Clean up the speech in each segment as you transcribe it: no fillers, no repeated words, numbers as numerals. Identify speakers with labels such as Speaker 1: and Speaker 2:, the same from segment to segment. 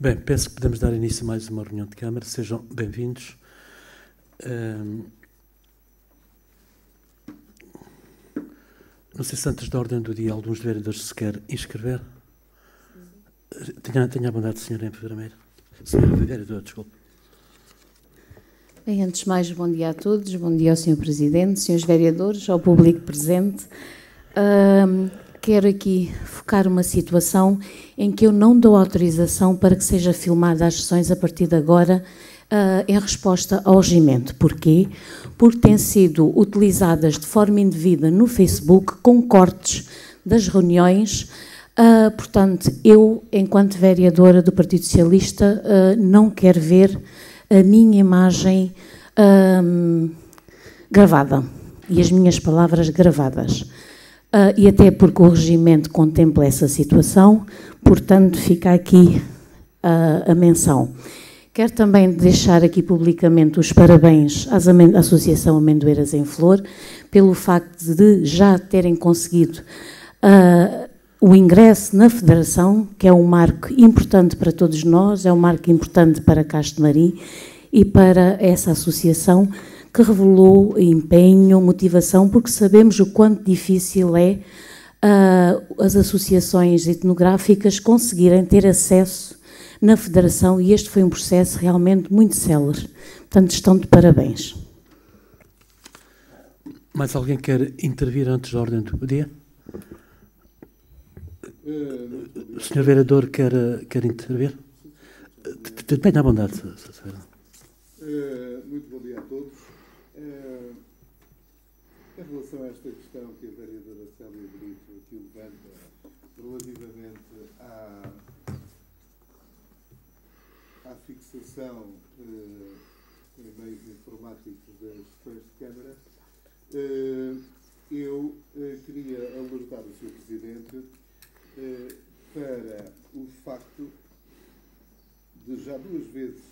Speaker 1: Bem, penso que podemos dar início a mais uma reunião de Câmara. Sejam bem-vindos. Não sei se antes da ordem do dia alguns vereadores se quer inscrever. Tenha a bondade, senhora enfermeira. Senhora vereadora, desculpe.
Speaker 2: Bem, antes de mais, bom dia a todos, bom dia ao Sr. Presidente, senhores vereadores, ao público presente. Quero aqui focar uma situação em que eu não dou autorização para que seja filmada as sessões a partir de agora em resposta ao regimento. Porquê? Porque têm sido utilizadas de forma indevida no Facebook com cortes das reuniões. Portanto, eu, enquanto vereadora do Partido Socialista, não quero ver a minha imagem gravada e as minhas palavras gravadas. E até porque o regimento contempla essa situação, portanto, fica aqui a menção. Quero também deixar aqui publicamente os parabéns à Associação Amendoeiras em Flor, pelo facto de já terem conseguido o ingresso na Federação, que é um marco importante para todos nós, é um marco importante para Castelmarim e para essa associação que revelou empenho, motivação, porque sabemos o quanto difícil é as associações etnográficas conseguirem ter acesso na Federação, e este foi um processo realmente muito célere. Portanto, estão de parabéns.
Speaker 1: Mais alguém quer intervir antes da ordem do dia? O senhor vereador quer intervir? Tenha a bondade, senhora.
Speaker 3: Muito bom dia a todos. Em relação a esta questão que a vereadora Célia Brito aqui levanta relativamente à fixação em meios informáticos das sessões de Câmara, eu queria alertar o Sr. Presidente para o facto de já duas vezes,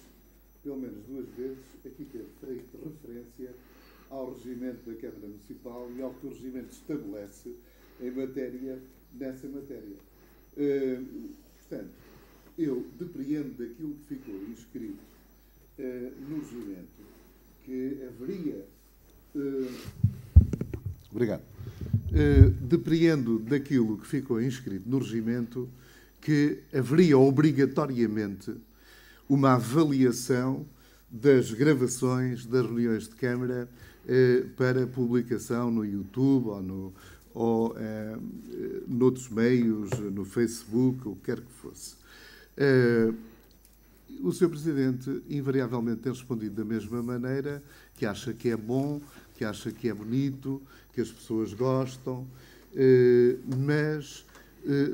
Speaker 3: pelo menos duas vezes, aqui ter feito referência ao regimento da Câmara Municipal e ao que o regimento estabelece nessa matéria. Portanto, eu depreendo daquilo que ficou inscrito no regimento que haveria... Obrigado. Depreendo daquilo que ficou inscrito no regimento que haveria obrigatoriamente uma avaliação das gravações das reuniões de Câmara para publicação no YouTube ou noutros meios, no Facebook, o que quer que fosse. O Sr. Presidente invariavelmente tem respondido da mesma maneira, que acha que é bom, que acha que é bonito, que as pessoas gostam, mas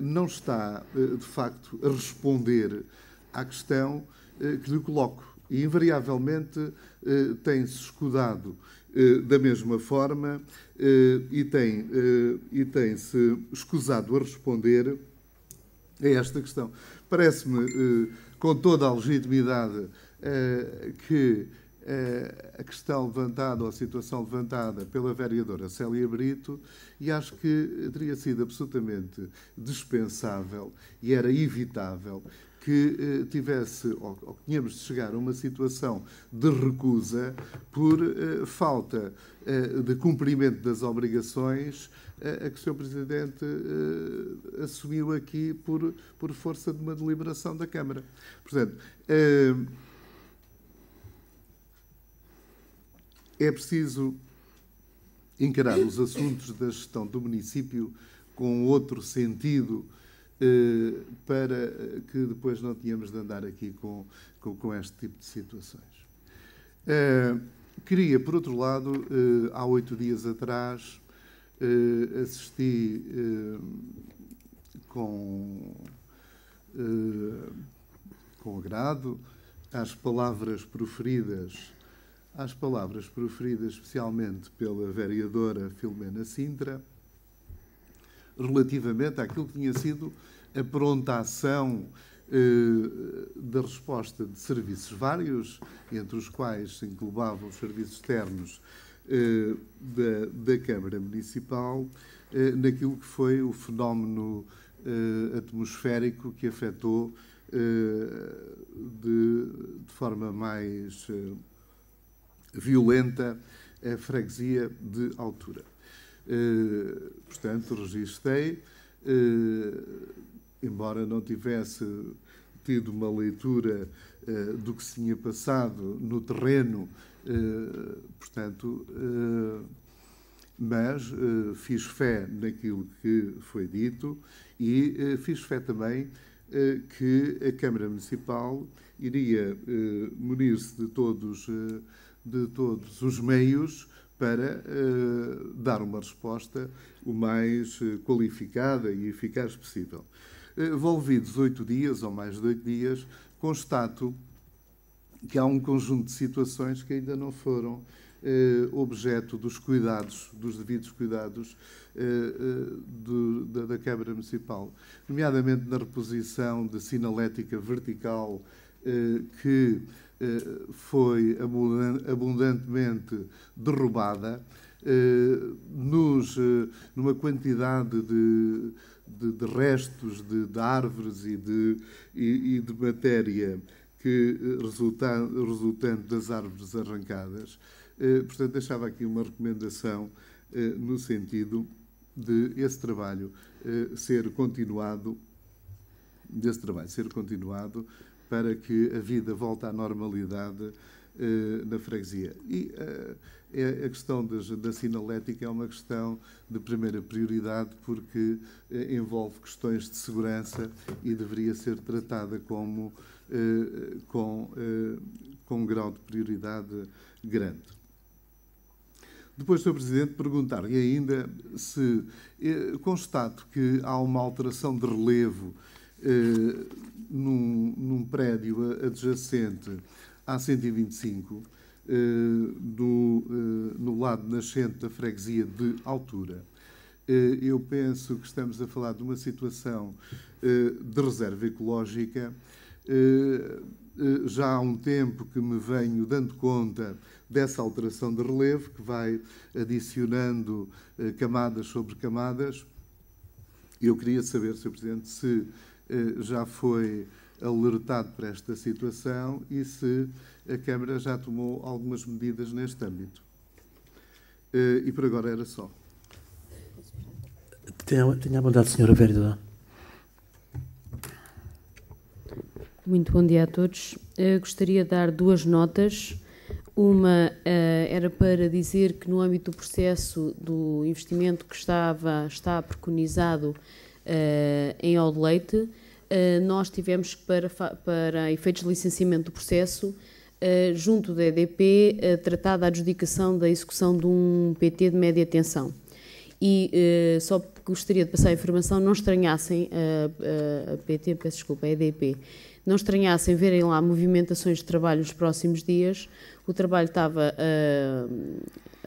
Speaker 3: não está, de facto, a responder à questão que lhe coloco. E, invariavelmente, tem-se escudado da mesma forma e tem-se escusado a responder a esta questão. Parece-me, com toda a legitimidade, que a questão levantada ou a situação levantada pela vereadora Célia Brito, e acho que teria sido absolutamente dispensável e era evitável que tivesse, ou que tínhamos de chegar a uma situação de recusa por falta de cumprimento das obrigações a que o Sr. Presidente assumiu aqui por força de uma deliberação da Câmara. Portanto, é preciso encarar os assuntos da gestão do município com outro sentido, para que depois não tenhamos de andar aqui com este tipo de situações. Queria, por outro lado, há 8 dias atrás, assisti com agrado às palavras proferidas especialmente pela vereadora Filomena Sintra, relativamente àquilo que tinha sido a pronta ação da resposta de serviços vários, entre os quais se englobavam os serviços externos da Câmara Municipal, naquilo que foi o fenómeno atmosférico que afetou de forma mais violenta a freguesia de Altura. Portanto, registrei, embora não tivesse tido uma leitura do que se tinha passado no terreno, portanto, mas fiz fé naquilo que foi dito e fiz fé também que a Câmara Municipal iria munir-se de todos os meios para dar uma resposta o mais qualificada e eficaz possível. Envolvidos 8 dias, ou mais de 8 dias, constato que há um conjunto de situações que ainda não foram objeto dos cuidados, dos devidos cuidados da Câmara Municipal, nomeadamente na reposição de sinalética vertical que foi abundantemente derrubada, numa quantidade de restos de árvores e de matéria que resultante das árvores arrancadas. Portanto, deixava aqui uma recomendação no sentido de esse trabalho ser continuado, para que a vida volte à normalidade na freguesia. E a questão da sinalética é uma questão de primeira prioridade porque envolve questões de segurança e deveria ser tratada com um grau de prioridade grande. Depois, Sr. Presidente, perguntar-lhe ainda se constato que há uma alteração de relevo num prédio adjacente à 125, no lado nascente da freguesia de Altura. Eu penso que estamos a falar de uma situação de reserva ecológica. Já há um tempo que me venho dando conta dessa alteração de relevo, que vai adicionando camadas sobre camadas. Eu queria saber, Sr. Presidente, se já foi alertado para esta situação e se a Câmara já tomou algumas medidas neste âmbito. E por agora era só.
Speaker 1: Tenha a bondade, Sra. Vereadora.
Speaker 4: Muito bom dia a todos. Gostaria de dar 2 notas. Uma era para dizer que no âmbito do processo do investimento que está preconizado em Odeleite, nós tivemos que, para efeitos de licenciamento do processo, junto da EDP, tratar da adjudicação da execução de um PT de média tensão. E só gostaria de passar a informação, não estranhassem a PT, peço desculpa, a EDP, não estranhassem verem lá movimentações de trabalho nos próximos dias. O trabalho estava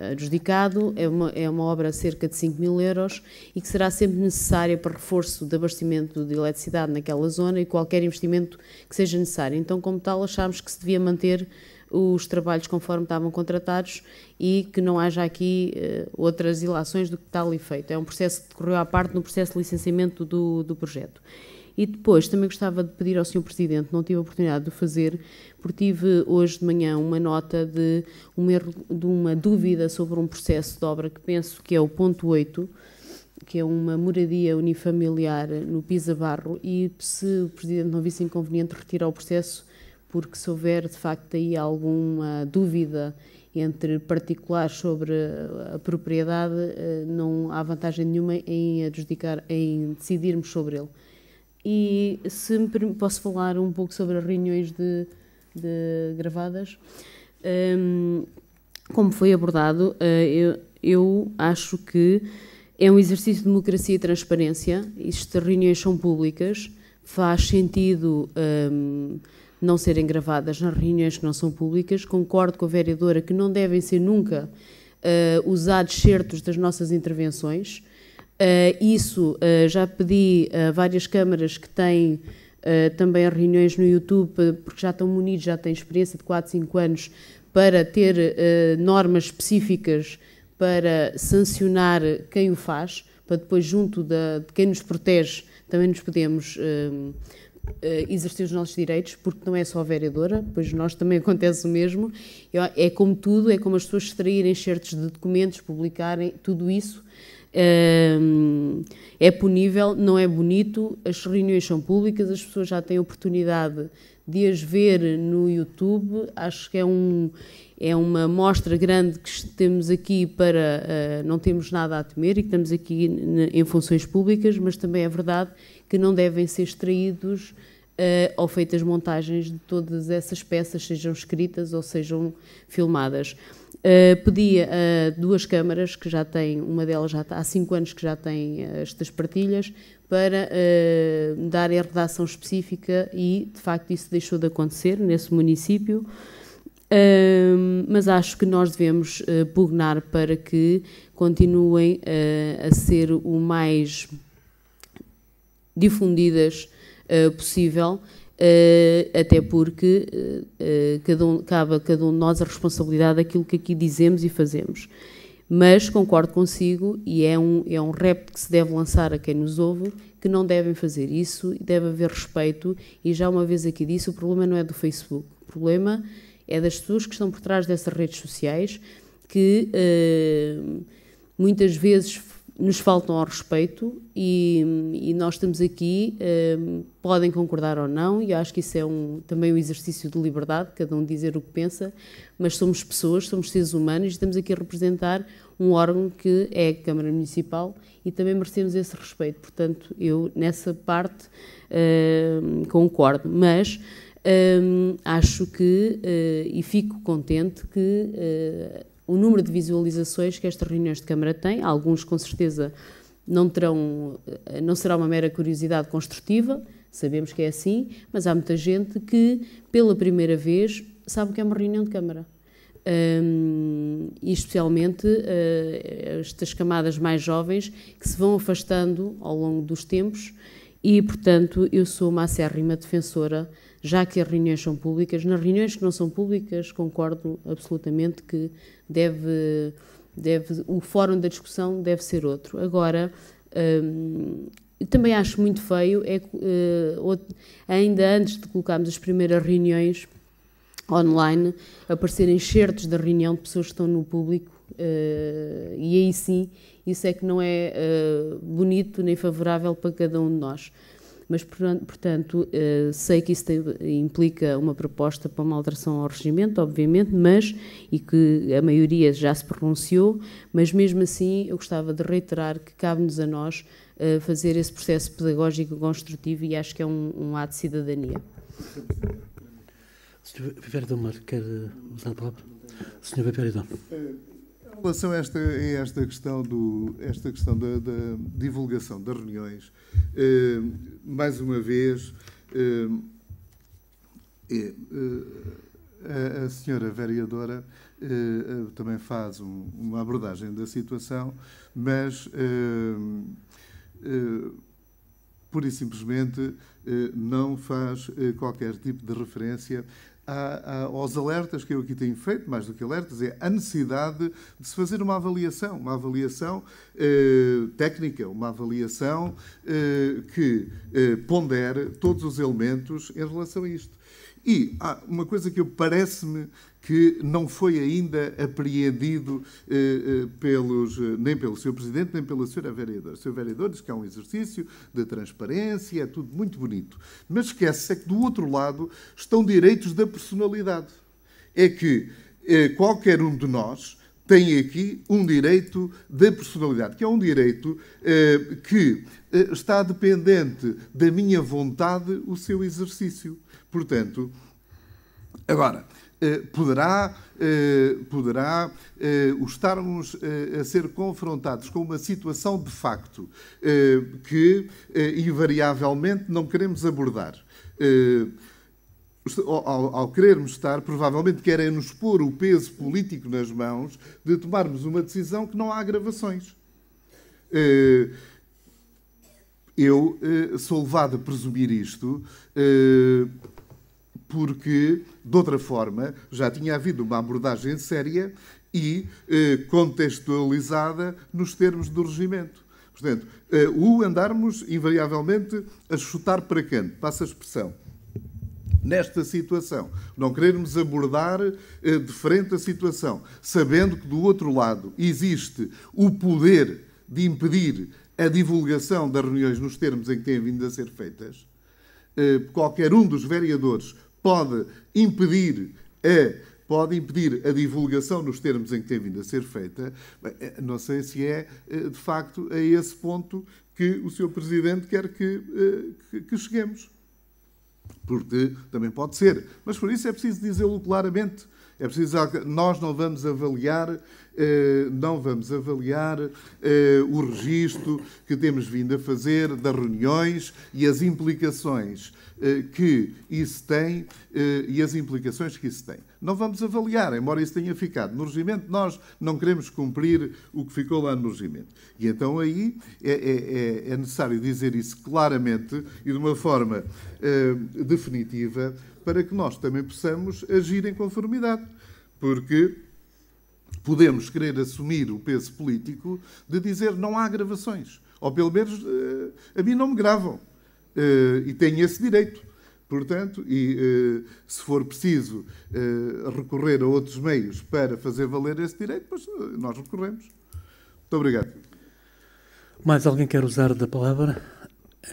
Speaker 4: adjudicado, é uma obra de cerca de 5.000 euros e que será sempre necessária para reforço de abastecimento de eletricidade naquela zona e qualquer investimento que seja necessário. Então, como tal, achámos que se devia manter os trabalhos conforme estavam contratados e que não haja aqui outras ilações do que está ali feito. É um processo que decorreu à parte no processo de licenciamento do projeto. E depois também gostava de pedir ao Sr. Presidente, não tive a oportunidade de o fazer, porque tive hoje de manhã uma nota de uma dúvida sobre um processo de obra que penso que é o ponto 8, que é uma moradia unifamiliar no Pisa Barro, e se o Presidente não visse inconveniente retirar o processo, porque se houver de facto aí alguma dúvida entre particulares sobre a propriedade, não há vantagem nenhuma em decidirmos sobre ele. E se me posso falar um pouco sobre as reuniões de gravadas, como foi abordado, eu acho que é um exercício de democracia e transparência. Estas reuniões são públicas, faz sentido não serem gravadas nas reuniões que não são públicas. Concordo com a vereadora que não devem ser nunca usados certos das nossas intervenções. Isso já pedi a várias câmaras que têm também as reuniões no YouTube, porque já estão munidos, já têm experiência de 4, 5 anos, para ter normas específicas para sancionar quem o faz, para depois, junto de quem nos protege, também nos podemos exercer os nossos direitos, porque não é só vereadora, pois nós também acontece o mesmo. É como tudo, é como as pessoas extraírem certos de documentos, publicarem, tudo isso é punível, não é bonito. As reuniões são públicas, as pessoas já têm oportunidade de as ver no YouTube. Acho que é uma mostra grande que temos aqui para... não temos nada a temer e que estamos aqui em funções públicas, mas também é verdade que não devem ser extraídos ou feitas montagens de todas essas peças, sejam escritas ou sejam filmadas. Pedi a 2 câmaras, que já têm, uma delas já há 5 anos que já tem estas partilhas, para darem a redação específica e, de facto, isso deixou de acontecer nesse município. Mas acho que nós devemos pugnar para que continuem a ser o mais difundidas possível, até porque cabe a cada um de nós a responsabilidade daquilo que aqui dizemos e fazemos. Mas concordo consigo, e é um repto que se deve lançar a quem nos ouve, que não devem fazer isso, e deve haver respeito, e já uma vez aqui disse, o problema não é do Facebook, o problema é das pessoas que estão por trás dessas redes sociais, que muitas vezes nos faltam ao respeito, e nós estamos aqui, podem concordar ou não, e acho que isso é também um exercício de liberdade, cada um dizer o que pensa, mas somos pessoas, somos seres humanos, e estamos aqui a representar um órgão que é a Câmara Municipal, e também merecemos esse respeito. Portanto, eu nessa parte concordo, mas acho que, e fico contente que o número de visualizações que estas reuniões de Câmara têm, alguns com certeza não será uma mera curiosidade construtiva, sabemos que é assim, mas há muita gente que pela primeira vez sabe o que é uma reunião de Câmara. E especialmente estas camadas mais jovens que se vão afastando ao longo dos tempos, e portanto eu sou uma acérrima defensora, já que as reuniões são públicas. Nas reuniões que não são públicas concordo absolutamente que o fórum da discussão deve ser outro. Agora, também acho muito feio, ainda antes de colocarmos as primeiras reuniões online, aparecerem excertos da reunião de pessoas que estão no público, e aí sim, isso é que não é bonito nem favorável para cada um de nós. Mas, portanto, sei que isso implica uma proposta para uma alteração ao regimento, obviamente, e que a maioria já se pronunciou, mas mesmo assim eu gostava de reiterar que cabe-nos a nós fazer esse processo pedagógico construtivo, e acho que é um ato de cidadania.
Speaker 1: Sr. Vereador, quer usar a palavra? Sr. Vereador.
Speaker 3: Em relação a esta questão da divulgação das reuniões, mais uma vez, a senhora vereadora também faz uma abordagem da situação, mas pura e simplesmente não faz qualquer tipo de referência aos alertas que eu aqui tenho feito. Mais do que alertas, é a necessidade de se fazer uma avaliação técnica, uma avaliação que pondere todos os elementos em relação a isto. E há uma coisa que parece-me que não foi ainda apreendido nem pelo Sr. Presidente, nem pela Sra. Vereadora. O Sr. Vereador diz que é um exercício de transparência, é tudo muito bonito. Mas esquece-se que, do outro lado, estão direitos da personalidade. É que qualquer um de nós tem aqui um direito da personalidade, que é um direito que está dependente da minha vontade o seu exercício. Portanto, agora, poderá estarmos a ser confrontados com uma situação de facto que, invariavelmente, não queremos abordar. Ao querermos estar, provavelmente querem nos pôr o peso político nas mãos de tomarmos uma decisão que não há gravações. Eu sou levado a presumir isto porque, de outra forma, já tinha havido uma abordagem séria e contextualizada nos termos do regimento. Portanto, o andarmos invariavelmente a chutar para canto, passa a expressão. Nesta situação, não querermos abordar de frente a situação, sabendo que do outro lado existe o poder de impedir a divulgação das reuniões nos termos em que têm vindo a ser feitas, qualquer um dos vereadores pode impedir a divulgação nos termos em que tem vindo a ser feita. Não sei se é, de facto, a esse ponto que o Sr. Presidente quer que cheguemos. Porque também pode ser. Mas por isso é preciso dizê-lo claramente. É preciso, nós não vamos avaliar o registro que temos vindo a fazer das reuniões e as implicações que isso tem Não vamos avaliar, embora isso tenha ficado no regimento, nós não queremos cumprir o que ficou lá no regimento. E então aí é necessário dizer isso claramente e de uma forma definitiva para que nós também possamos agir em conformidade. Porque podemos querer assumir o peso político de dizer não há gravações. Ou pelo menos a mim não me gravam. E tenho esse direito. Portanto, se for preciso recorrer a outros meios para fazer valer esse direito, pois nós recorremos. Muito obrigado.
Speaker 1: Mais alguém quer usar da palavra?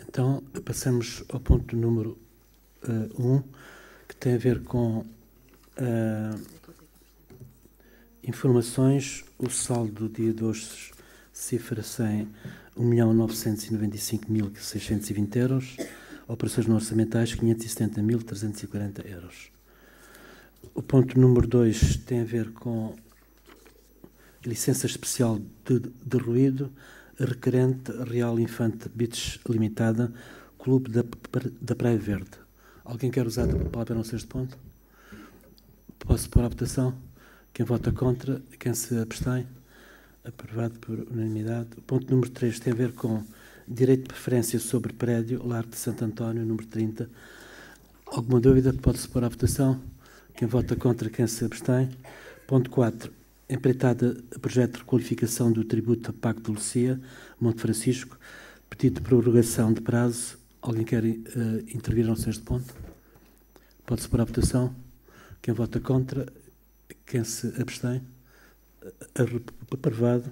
Speaker 1: Então, passamos ao ponto número 1, que tem a ver com informações. O saldo do dia de hoje cifra-se em 1.995.620 euros. Operações não orçamentais, 570.340 euros. O ponto número 2 tem a ver com licença especial de ruído requerente Real Infante Beach Limitada, Clube da Praia Verde. Alguém quer usar a palavra não ser este ponto? Posso pôr à votação? Quem vota contra? Quem se abstém? Aprovado por unanimidade. O ponto número 3 tem a ver com direito de preferência sobre prédio, Largo de Santo António, número 30. Alguma dúvida? Pode-se pôr à votação. Quem vota contra? Quem se abstém? Ponto 4. Empreitada projeto de requalificação do tributo a Paco de Lucia, Monte Francisco. Pedido de prorrogação de prazo. Alguém quer intervir neste ponto? Pode-se pôr à votação. Quem vota contra? Quem se abstém? Aprovado.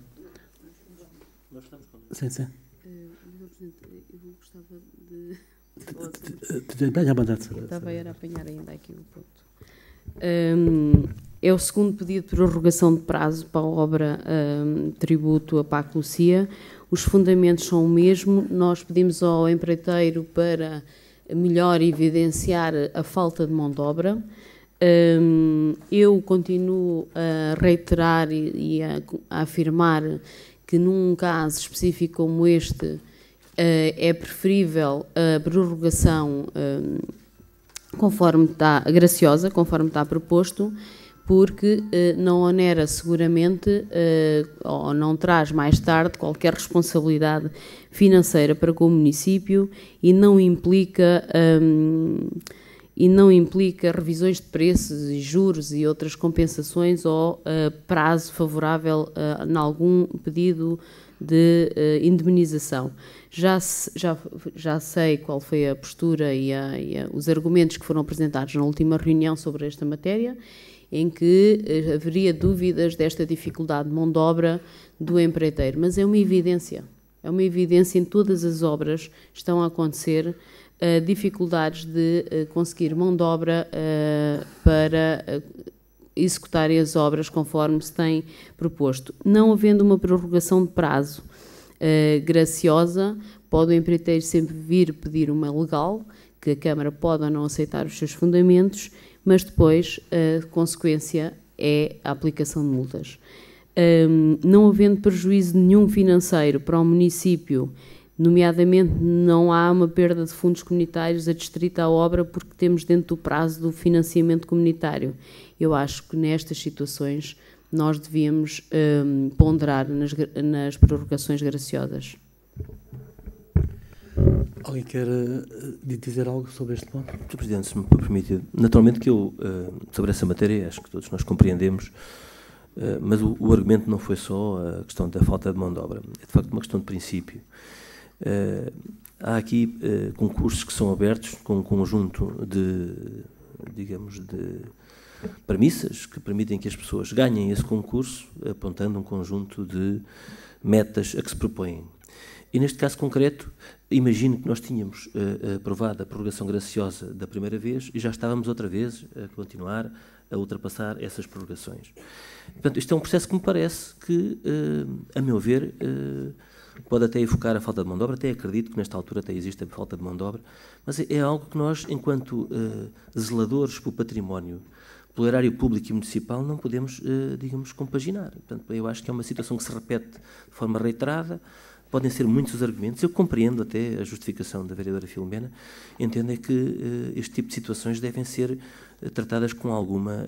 Speaker 1: Sim, sim.
Speaker 4: Eu gostava de... Estava a apanhar ainda aqui o ponto. É o segundo pedido de prorrogação de prazo para a obra tributo a Paco Lucia. Os fundamentos são o mesmo. Nós pedimos ao empreiteiro para melhor evidenciar a falta de mão de obra. Eu continuo a reiterar e a afirmar que num caso específico como este é preferível a prorrogação conforme está graciosa, conforme está proposto, porque não onera seguramente ou não traz mais tarde qualquer responsabilidade financeira para com o município e não implica revisões de preços e juros e outras compensações ou prazo favorável em algum pedido de indemnização. Já sei qual foi a postura e os argumentos que foram apresentados na última reunião sobre esta matéria, em que haveria dúvidas desta dificuldade de mão de obra do empreiteiro, mas é uma evidência em todas as obras estão a acontecer dificuldades de conseguir mão de obra para executarem as obras conforme se tem proposto. Não havendo uma prorrogação de prazo graciosa, pode o empreiteiro sempre vir pedir uma legal, que a Câmara pode ou não aceitar os seus fundamentos, mas depois a consequência é a aplicação de multas. Não havendo prejuízo nenhum financeiro para o município, nomeadamente não há uma perda de fundos comunitários adstrita à obra porque temos dentro do prazo do financiamento comunitário. Eu acho que nestas situações nós devíamos ponderar nas prorrogações graciosas.
Speaker 1: Alguém quer dizer algo sobre este ponto?
Speaker 5: Sr. Presidente, se me permite, naturalmente que eu, sobre essa matéria, acho que todos nós compreendemos Mas o argumento não foi só a questão da falta de mão de obra, é de facto uma questão de princípio. Há aqui concursos que são abertos com um conjunto de, digamos, de premissas que permitem que as pessoas ganhem esse concurso, apontando um conjunto de metas a que se propõem. E neste caso concreto, imagino que nós tínhamos aprovado a prorrogação graciosa da primeira vez e já estávamos outra vez a continuar a ultrapassar essas prorrogações. Portanto, isto é um processo que me parece que, a meu ver, pode até evocar a falta de mão de obra, até acredito que nesta altura até existe a falta de mão de obra, mas é algo que nós, enquanto zeladores pelo património, pelo erário público e municipal, não podemos, digamos, compaginar. Portanto, eu acho que é uma situação que se repete de forma reiterada. Podem ser muitos os argumentos. Eu compreendo até a justificação da vereadora Filomena. Entendo é que este tipo de situações devem ser tratadas com alguma,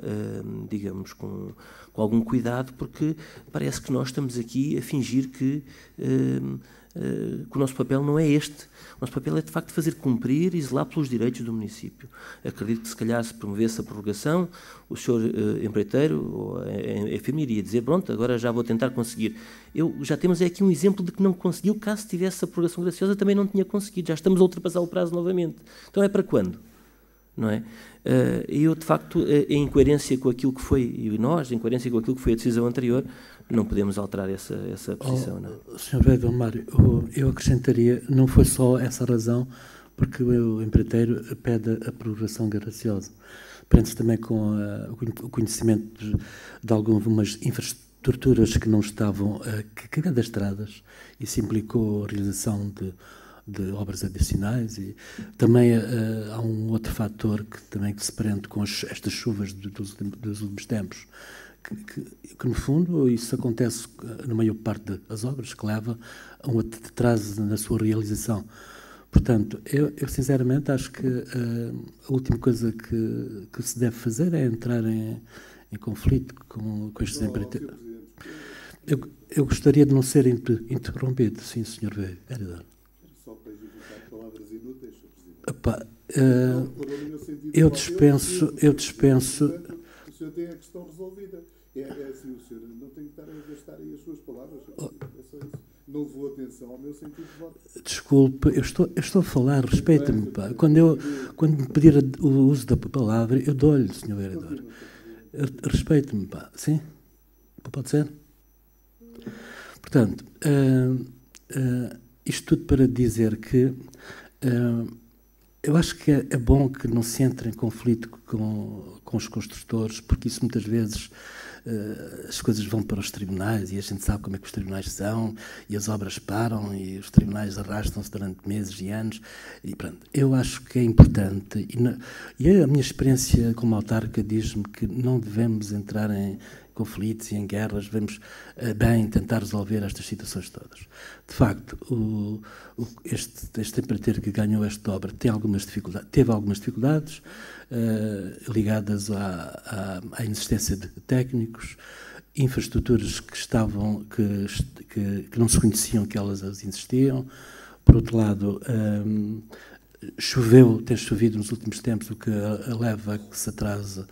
Speaker 5: digamos, com algum cuidado, porque parece que nós estamos aqui a fingir que o nosso papel não é este. O nosso papel é, de facto, fazer cumprir e zelar pelos direitos do município. Acredito que, se calhar, se promovesse a prorrogação, o senhor empreiteiro ou a firma iria dizer, pronto, agora já vou tentar conseguir. Já temos aqui um exemplo de que não conseguiu, caso tivesse a prorrogação graciosa, também não tinha conseguido. Já estamos a ultrapassar o prazo novamente. Então é para quando? Não é? Eu, de facto, em coerência com aquilo que foi, e nós, em coerência com aquilo que foi a decisão anterior, não podemos alterar essa posição. Não.
Speaker 1: Sr. vereador Mário, eu acrescentaria, não foi só essa razão, porque o empreiteiro pede a prorrogação graciosa. Prende-se também com o conhecimento de algumas infraestruturas que não estavam cadastradas. Isso implicou a realização de obras adicionais e também há um outro fator que se prende com estas chuvas dos últimos tempos, que no fundo isso acontece na maior parte das obras, que leva a um atraso na sua realização. Portanto, eu sinceramente acho que a última coisa que se deve fazer é entrar em conflito com estes empreiteiros. Eu gostaria de não ser interrompido, sim, Sr. Vereador.
Speaker 3: Só para evitar palavras inúteis, Sr. Presidente.
Speaker 1: Opa, eu dispenso.
Speaker 3: O senhor tem a questão resolvida. É assim, o senhor não tem que estar a gastar aí as suas palavras. É só isso. Não levou atenção ao meu sentido de voto.
Speaker 1: Desculpe, eu estou a falar, respeita-me. Quando me pedir o uso da palavra, eu dou-lhe, Sr. Vereador. Respeite-me, pá. Sim? Pode ser? Portanto, isto tudo para dizer que eu acho que é bom que não se entre em conflito com os construtores, porque isso muitas vezes as coisas vão para os tribunais e a gente sabe como é que os tribunais são e as obras param e os tribunais arrastam-se durante meses e anos e pronto. Eu acho que é importante e a minha experiência como autarca diz-me que não devemos entrar em conflitos e em guerras, devemos bem tentar resolver estas situações todas. De facto, este empreiteiro que ganhou esta obra teve algumas dificuldades ligadas à inexistência de técnicos, infraestruturas que não se conheciam que elas existiam. Por outro lado, tem chovido nos últimos tempos, o que leva a que se atrase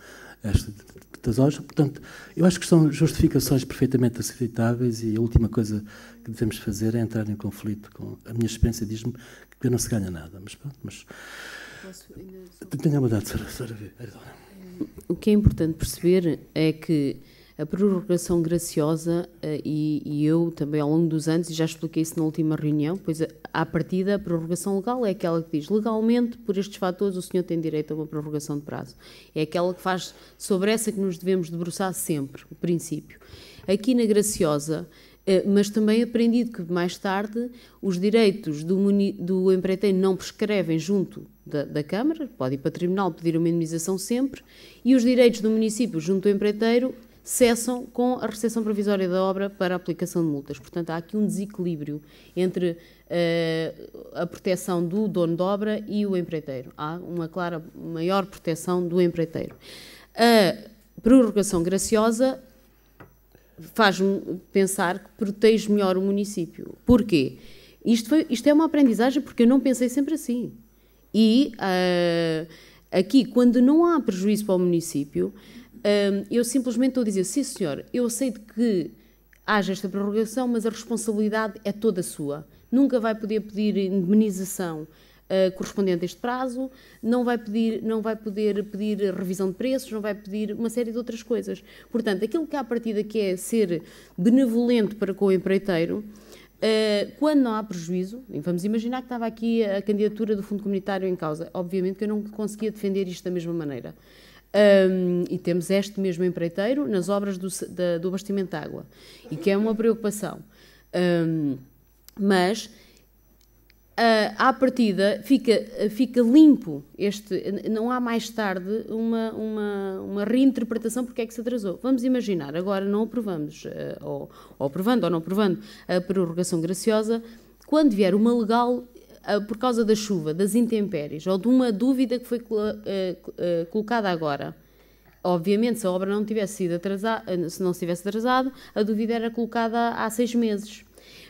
Speaker 1: das obras. Portanto, eu acho que são justificações perfeitamente aceitáveis e a última coisa que devemos fazer é entrar em conflito com... A minha experiência diz-me que não se ganha nada, mas pronto, tenha a verdade, Sra. Vereadora.
Speaker 4: O que é importante perceber é que a prorrogação graciosa, e eu também ao longo dos anos, e já expliquei isso na última reunião, pois à partida a prorrogação legal é aquela que diz legalmente, por estes fatores, o senhor tem direito a uma prorrogação de prazo. É aquela que faz, sobre essa que nos devemos debruçar sempre, o princípio. Aqui na graciosa, mas também aprendido que mais tarde os direitos do empreiteiro não prescrevem junto da Câmara, pode ir para o Tribunal pedir uma indemnização sempre, e os direitos do município junto do empreiteiro cessam com a recepção provisória da obra para a aplicação de multas. Portanto, há aqui um desequilíbrio entre a proteção do dono de obra e o empreiteiro. Há uma clara maior proteção do empreiteiro. A prorrogação graciosa faz-me pensar que protege melhor o município. Porquê? Isto é uma aprendizagem porque eu não pensei sempre assim. E aqui, quando não há prejuízo para o município, eu simplesmente estou a dizer, sim senhor, eu aceito que haja esta prorrogação, mas a responsabilidade é toda sua. Nunca vai poder pedir indemnização correspondente a este prazo, não vai poder pedir revisão de preços, não vai pedir uma série de outras coisas. Portanto, aquilo que à partida que é ser benevolente para com o empreiteiro, quando não há prejuízo, vamos imaginar que estava aqui a candidatura do Fundo Comunitário em causa, obviamente que eu não conseguia defender isto da mesma maneira. E temos este mesmo empreiteiro nas obras do abastecimento de água, e que é uma preocupação. Mas à partida fica limpo não há mais tarde uma reinterpretação porque é que se atrasou. Vamos imaginar, agora não aprovamos, ou aprovando ou não aprovando a prorrogação graciosa, quando vier uma legal por causa da chuva, das intempéries, ou de uma dúvida que foi colocada agora. Obviamente, se a obra não tivesse sido atrasada, se não se tivesse atrasado, a dúvida era colocada há 6 meses.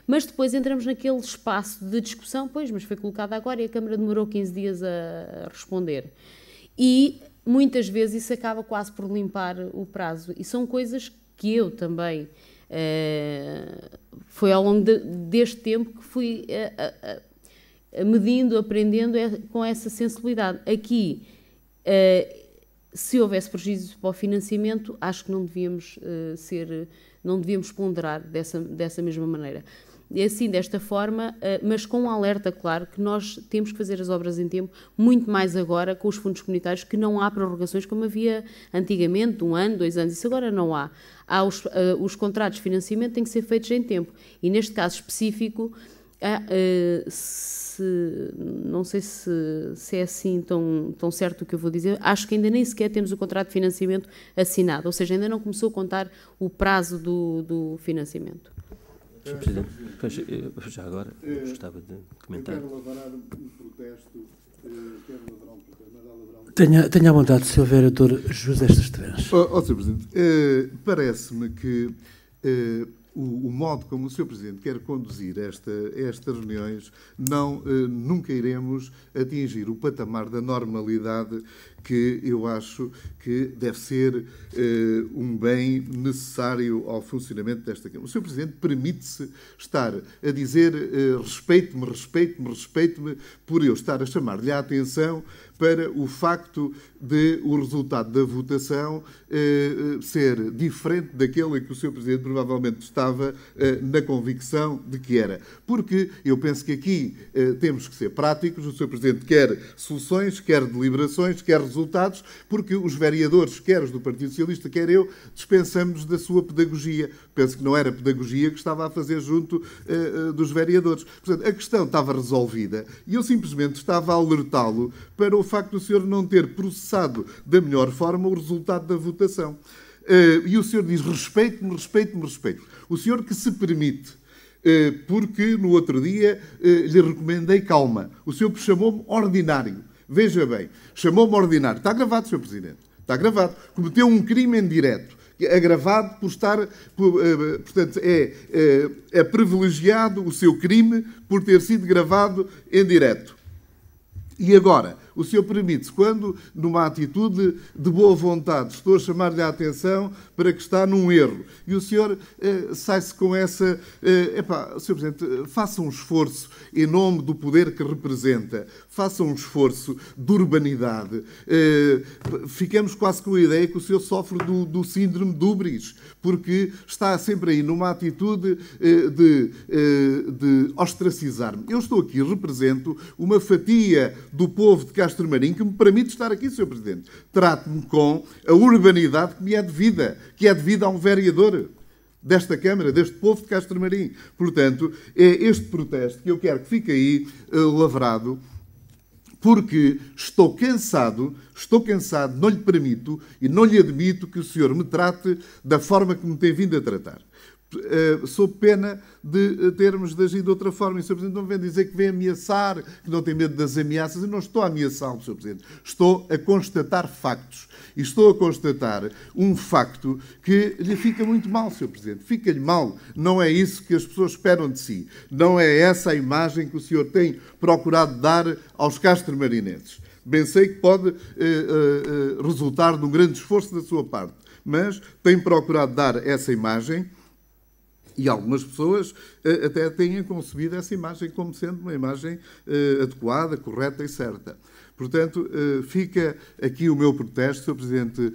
Speaker 4: Mas depois entramos naquele espaço de discussão, pois, mas foi colocada agora e a Câmara demorou 15 dias a responder. E muitas vezes isso acaba quase por limpar o prazo. E são coisas que eu também, foi ao longo deste tempo que fui medindo, aprendendo com essa sensibilidade. Aqui, se houvesse prejuízo para o financiamento, acho que não devíamos ponderar dessa mesma maneira. E assim, desta forma, mas com um alerta, claro, que nós temos que fazer as obras em tempo, muito mais agora com os fundos comunitários, que não há prorrogações como havia antigamente, 1 ano, 2 anos, isso agora não há. Os contratos de financiamento têm que ser feitos em tempo. E neste caso específico, não sei se é assim tão certo o que eu vou dizer, acho que ainda nem sequer temos o contrato de financiamento assinado, ou seja, ainda não começou a contar o prazo do financiamento.
Speaker 5: Sr. Presidente, já agora gostava de comentar.
Speaker 3: Eu quero elaborar um protesto,
Speaker 1: Tenha à vontade, Sr. Vereador José Estevães.
Speaker 3: Sr. Presidente, parece-me que o modo como o Sr. Presidente quer conduzir estas reuniões, nunca iremos atingir o patamar da normalidade que eu acho que deve ser um bem necessário ao funcionamento desta Câmara. O Sr. Presidente permite-se estar a dizer respeite-me, por eu estar a chamar-lhe a atenção para o facto de o resultado da votação ser diferente daquele que o Sr. Presidente provavelmente estava na convicção de que era. Porque eu penso que aqui temos que ser práticos, o Sr. Presidente quer soluções, quer deliberações, quer resultados, porque os vereadores, quer os do Partido Socialista, quer eu, dispensamos da sua pedagogia. Penso que não era pedagogia que estava a fazer junto dos vereadores. Portanto, a questão estava resolvida e eu simplesmente estava a alertá-lo para o facto do senhor não ter processado da melhor forma o resultado da votação. E o senhor diz, respeite-me. O senhor que se permite, porque no outro dia lhe recomendei calma. O senhor chamou-me ordinário. Veja bem, chamou-me ordinário. Está gravado, Sr. Presidente. Está gravado. Cometeu um crime em direto. Agravado por estar... portanto, é privilegiado o seu crime por ter sido gravado em direto. E agora, o senhor permite-se, quando, numa atitude de boa vontade, estou a chamar-lhe a atenção para que está num erro, e o senhor sai-se com essa... Sr. Presidente, faça um esforço em nome do poder que representa, faça um esforço de urbanidade. Ficamos quase com a ideia que o senhor sofre do síndrome de Ubris, porque está sempre aí numa atitude de ostracizar-me. Eu estou aqui, represento uma fatia do povo de Castro Marim que me permite estar aqui, Sr. Presidente. Trate-me com a urbanidade que me é devida, que é devida a um vereador desta Câmara, deste povo de Castro Marim. Portanto, é este protesto que eu quero que fique aí lavrado, porque estou cansado, não lhe permito e não lhe admito que o senhor me trate da forma que me tem vindo a tratar. Sou pena de termos de agir de outra forma. E o Sr. Presidente não vem dizer que vem ameaçar, que não tem medo das ameaças. Eu não estou a ameaçá-lo, Sr. Presidente. Estou a constatar factos. E estou a constatar um facto que lhe fica muito mal, Sr. Presidente. Fica-lhe mal. Não é isso que as pessoas esperam de si. Não é essa a imagem que o senhor tem procurado dar aos castromarinenses. Bem sei que pode resultar de um grande esforço da sua parte. mas tem procurado dar essa imagem. E algumas pessoas até têm concebido essa imagem como sendo uma imagem adequada, correta e certa. Portanto, fica aqui o meu protesto, Sr. Presidente.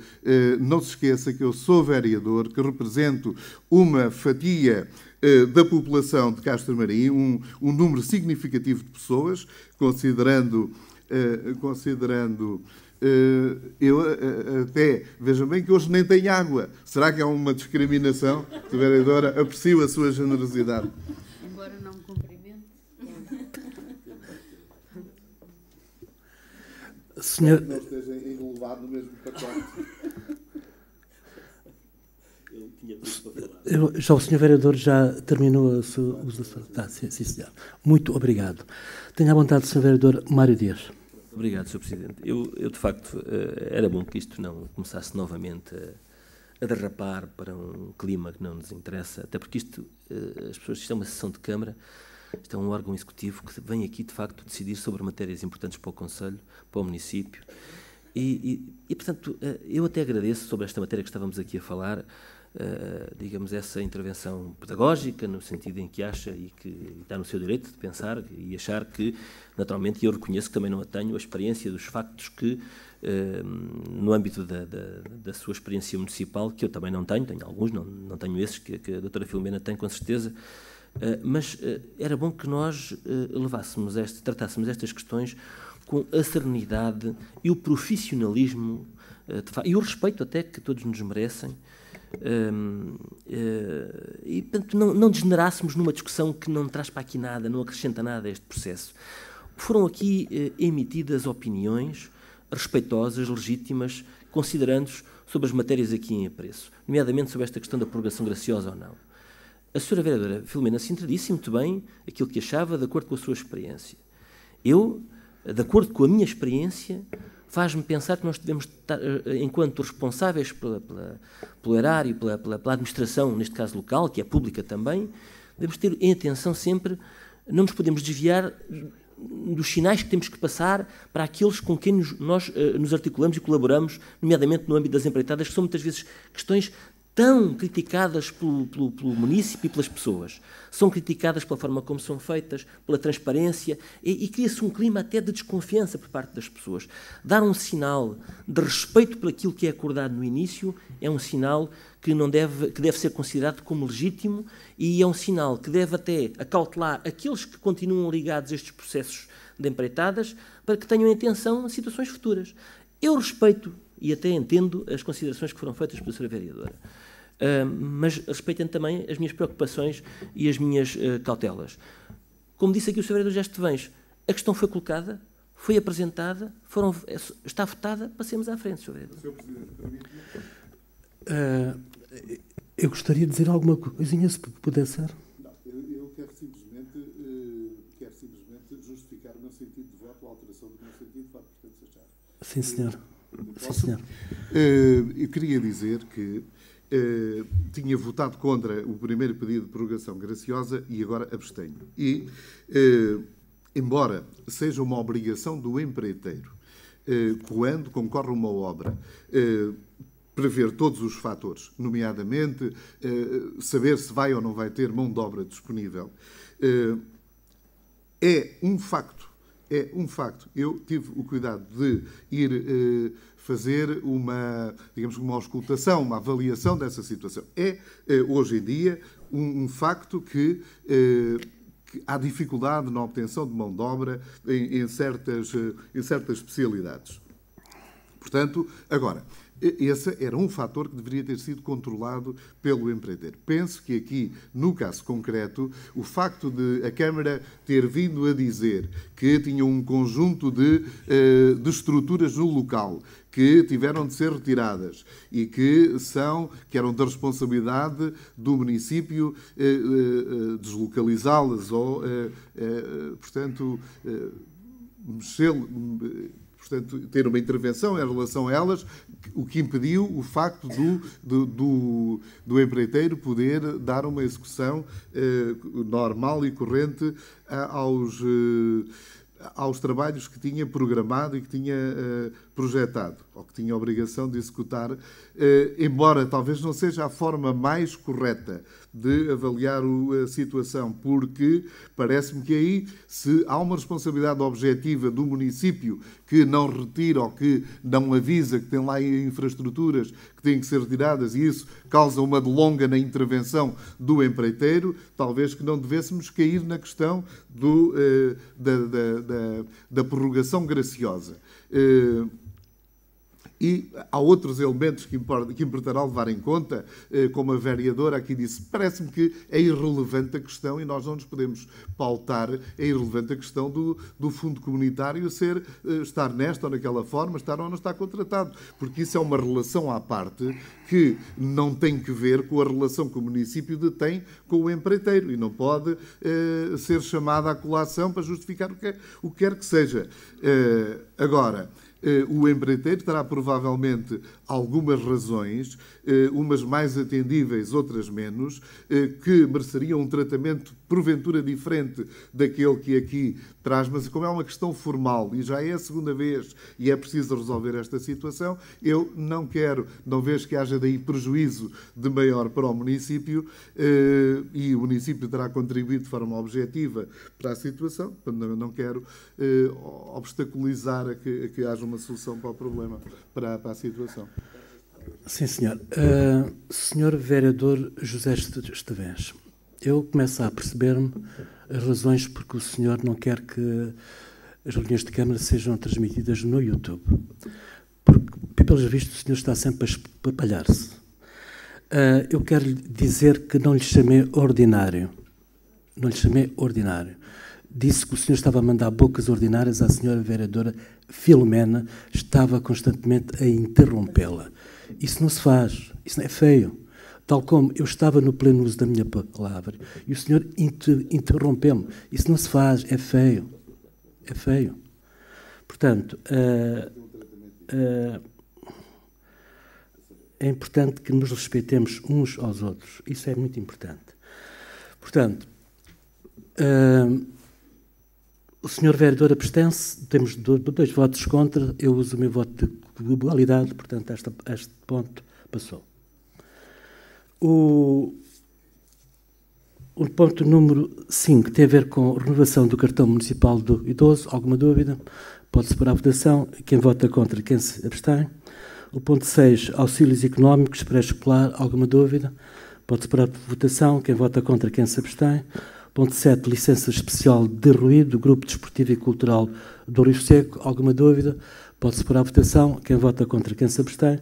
Speaker 3: Não se esqueça que eu sou vereador, que represento uma fatia da população de Castro Marim, um número significativo de pessoas, considerando eu até, vejam bem que hoje nem tenho água. Será que é uma discriminação? Sra. Vereadora, aprecio a sua generosidade.
Speaker 4: Embora não me cumprimente.
Speaker 3: Senhor... Não esteja englobado no mesmo pacote.
Speaker 1: Já o Sr. Vereador já terminou a sua... sim, senhor. Muito obrigado. Tenha à vontade, Sr. Vereador Mário Dias.
Speaker 5: Obrigado, Sr. Presidente. Eu, de facto, era bom que isto não começasse novamente a derrapar para um clima que não nos interessa, até porque isto é uma sessão de Câmara, isto é um órgão executivo que vem aqui, de facto, decidir sobre matérias importantes para o Conselho, para o município, e portanto, eu até agradeço sobre esta matéria que estávamos aqui a falar, digamos, essa intervenção pedagógica, no sentido em que acha e que está no seu direito de pensar e achar que, naturalmente, eu reconheço que também não a tenho, a experiência dos factos que, no âmbito da sua experiência municipal, que eu também não tenho alguns, não tenho esses, que a doutora Filomena tem, com certeza, mas era bom que nós tratássemos estas questões com a serenidade e o profissionalismo e o respeito até que todos nos merecem, e portanto não degenerássemos numa discussão que não traz para aqui nada, não acrescenta nada a este processo. Foram aqui emitidas opiniões respeitosas, legítimas, considerando-os sobre as matérias aqui em apreço, nomeadamente sobre esta questão da prorrogação graciosa ou não. A senhora vereadora Filomena Sintra disse muito bem aquilo que achava, de acordo com a sua experiência. Eu, de acordo com a minha experiência, faz-me pensar que nós devemos estar, enquanto responsáveis pelo erário, pela administração, neste caso local, que é pública também, devemos ter em atenção sempre, não nos podemos desviar dos sinais que temos que passar para aqueles com quem nós nos articulamos e colaboramos, nomeadamente no âmbito das empreitadas, que são muitas vezes questões tão criticadas pelo município e pelas pessoas. São criticadas pela forma como são feitas, pela transparência, e cria-se um clima até de desconfiança por parte das pessoas. Dar um sinal de respeito por aquilo que é acordado no início é um sinal que deve ser considerado como legítimo, e é um sinal que deve até acautelar aqueles que continuam ligados a estes processos de empreitadas, para que tenham em atenção a situações futuras. Eu respeito e até entendo as considerações que foram feitas pela senhora vereadora, mas respeitem também as minhas preocupações e as minhas cautelas. Como disse aqui o senhor vereador Gesto de Vens, a questão foi colocada, foi apresentada, está votada, passemos à frente, senhor vereador.
Speaker 1: Eu gostaria de dizer alguma coisinha, se puder ser.
Speaker 3: Não, eu quero simplesmente justificar o meu sentido de voto, a alteração do meu sentido de voto, portanto, se achar.
Speaker 1: Sim, senhor. Sim, senhor.
Speaker 3: Eu queria dizer que tinha votado contra o primeiro pedido de prorrogação graciosa e agora abstenho. E, embora seja uma obrigação do empreiteiro, quando concorre a uma obra, prever todos os fatores, nomeadamente saber se vai ou não vai ter mão de obra disponível, é um facto. É um facto. Eu tive o cuidado de ir fazer uma auscultação, uma avaliação dessa situação. É, hoje em dia, um facto que há dificuldade na obtenção de mão de obra em certas especialidades. Portanto, agora, esse era um fator que deveria ter sido controlado pelo empreiteiro. Penso que aqui, no caso concreto, o facto de a Câmara ter vindo a dizer que tinha um conjunto de estruturas no local que tiveram de ser retiradas e que eram da responsabilidade do município deslocalizá-las ou, portanto, ter uma intervenção em relação a elas, o que impediu o facto do empreiteiro poder dar uma execução normal e corrente aos trabalhos que tinha programado e que tinha projetado, ou que tinha a obrigação de executar, embora talvez não seja a forma mais correta de avaliar a situação, porque parece-me que aí, se há uma responsabilidade objetiva do município que não retira ou que não avisa que tem lá infraestruturas que têm que ser retiradas e isso causa uma delonga na intervenção do empreiteiro, talvez que não devêssemos cair na questão da prorrogação graciosa. E há outros elementos que importará levar em conta, como a vereadora aqui disse. Parece-me que é irrelevante a questão, e nós não nos podemos pautar, é irrelevante a questão do fundo comunitário estar nesta ou naquela forma, estar ou não estar contratado, porque isso é uma relação à parte que não tem que ver com a relação que o município detém com o empreiteiro e não pode ser chamada à colação para justificar o que quer que seja. Agora, o empreiteiro terá provavelmente algumas razões, umas mais atendíveis, outras menos, que mereceriam um tratamento porventura diferente daquele que aqui traz, mas como é uma questão formal e já é a segunda vez e é preciso resolver esta situação, eu não vejo que haja daí prejuízo de maior para o município e o município terá contribuído de forma objetiva para a situação, não quero obstaculizar a que haja uma solução para o problema, para a situação.
Speaker 1: Sim, senhor. Senhor vereador José Estevães, eu começo a perceber-me as razões porque o senhor não quer que as reuniões de Câmara sejam transmitidas no YouTube. Porque, pelos vistos, o senhor está sempre a espalhar-se. Eu quero lhe dizer que não lhe chamei ordinário. Não lhe chamei ordinário. Disse que o senhor estava a mandar bocas ordinárias à senhora vereadora Filomena, estava constantemente a interrompê-la. Isso não se faz, isso não é feio. Tal como eu estava no pleno uso da minha palavra e o senhor interrompeu-me. Isso não se faz, é feio. É feio. Portanto, é importante que nos respeitemos uns aos outros. Isso é muito importante. Portanto, o senhor vereador abstém-se, temos 2 votos contra, eu uso o meu voto de globalidade, portanto, este ponto passou. O ponto número 5 tem a ver com a renovação do cartão municipal do idoso. Alguma dúvida? Pode-se pôr à votação. Quem vota contra, quem se abstém. O ponto 6, auxílios económicos pré-escolar. Alguma dúvida? Pode-se pôr à votação. Quem vota contra, quem se abstém. Ponto 7, licença especial de ruído do Grupo Desportivo e Cultural do Rio Seco. Alguma dúvida? Pode-se pôr à votação. Quem vota contra, quem se abstém.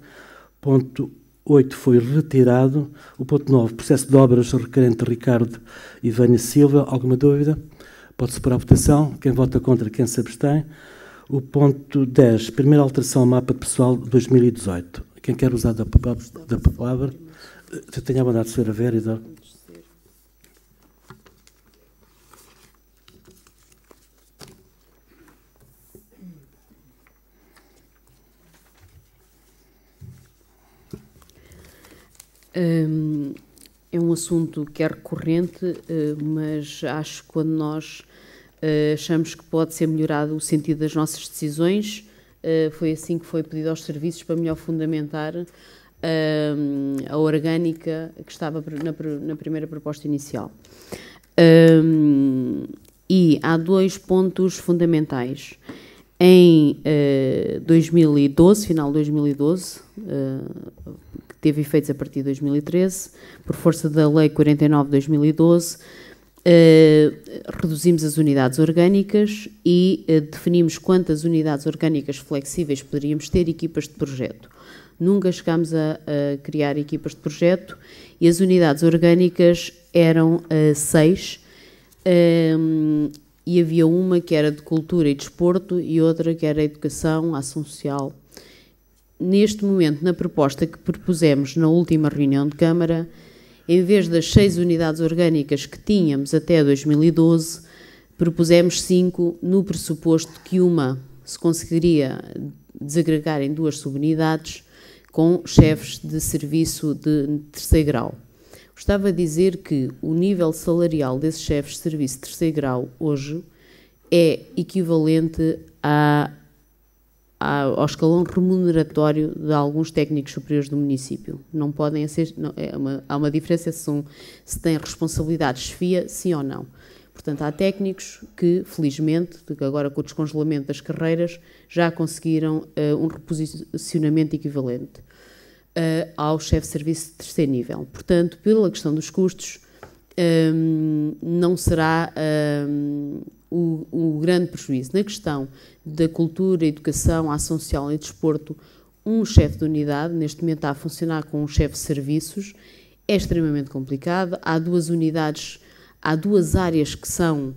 Speaker 1: Ponto 8 foi retirado. O ponto 9, processo de obras requerente Ricardo e Vânia Silva. Alguma dúvida? Pode-se pôr à votação. Quem vota contra, quem se abstém. O ponto 10, primeira alteração ao mapa de pessoal de 2018. Quem quer usar da palavra? Tenha a bondade de ser a vereadora.
Speaker 4: É um assunto que é recorrente, mas acho que quando nós achamos que pode ser melhorado o sentido das nossas decisões, foi assim que foi pedido aos serviços para melhor fundamentar a orgânica que estava na primeira proposta inicial. E há 2 pontos fundamentais. Em 2012, final de 2012, que teve efeitos a partir de 2013, por força da Lei 49 de 2012, reduzimos as unidades orgânicas e definimos quantas unidades orgânicas flexíveis poderíamos ter equipas de projeto. Nunca chegámos a criar equipas de projeto e as unidades orgânicas eram 6, e havia uma que era de cultura e desporto e outra que era educação, ação social. Neste momento, na proposta que propusemos na última reunião de Câmara, em vez das 6 unidades orgânicas que tínhamos até 2012, propusemos 5, no pressuposto que uma se conseguiria desagregar em 2 subunidades com chefes de serviço de terceiro grau. Gostava de dizer que o nível salarial desses chefes de serviço de terceiro grau hoje é equivalente ao escalão remuneratório de alguns técnicos superiores do município. Não podem ser, há uma diferença se têm responsabilidades chefia, sim ou não. Portanto, há técnicos que, felizmente, agora com o descongelamento das carreiras, já conseguiram um reposicionamento equivalente ao chefe de serviço de terceiro nível. Portanto, pela questão dos custos, não será o grande prejuízo. Na questão da cultura, educação, ação social e desporto, um chefe de unidade, neste momento está a funcionar com um chefe de serviços, é extremamente complicado. Há duas unidades, há duas áreas que são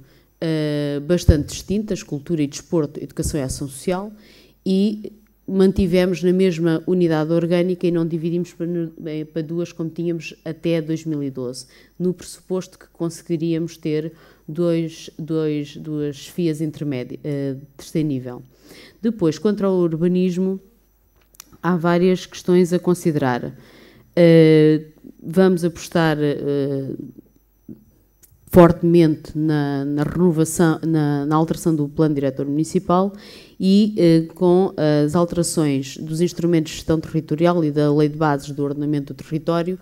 Speaker 4: bastante distintas, cultura e desporto, educação e ação social, e mantivemos na mesma unidade orgânica e não dividimos para duas como tínhamos até 2012, no pressuposto que conseguiríamos ter duas FIAs intermédias, terceiro nível. Depois, quanto ao urbanismo, há várias questões a considerar. Vamos apostar fortemente na renovação, na alteração do plano diretor municipal e com as alterações dos instrumentos de gestão territorial e da lei de bases do ordenamento do território,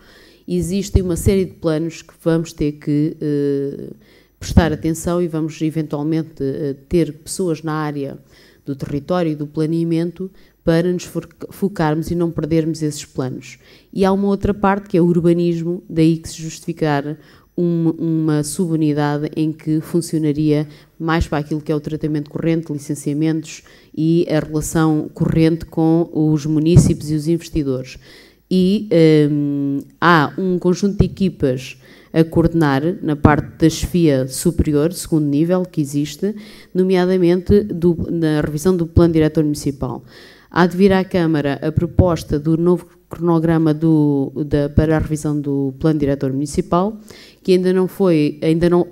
Speaker 4: existem uma série de planos que vamos ter que prestar atenção e vamos eventualmente ter pessoas na área do território e do planeamento para nos focarmos e não perdermos esses planos. E há uma outra parte que é o urbanismo, daí que se justificar uma subunidade em que funcionaria mais para aquilo que é o tratamento corrente, licenciamentos e a relação corrente com os munícipes e os investidores. E há um conjunto de equipas a coordenar na parte da chefia superior, segundo nível, que existe, nomeadamente na revisão do plano diretor municipal. Há de vir à Câmara a proposta do novo cronograma para a revisão do plano diretor municipal, que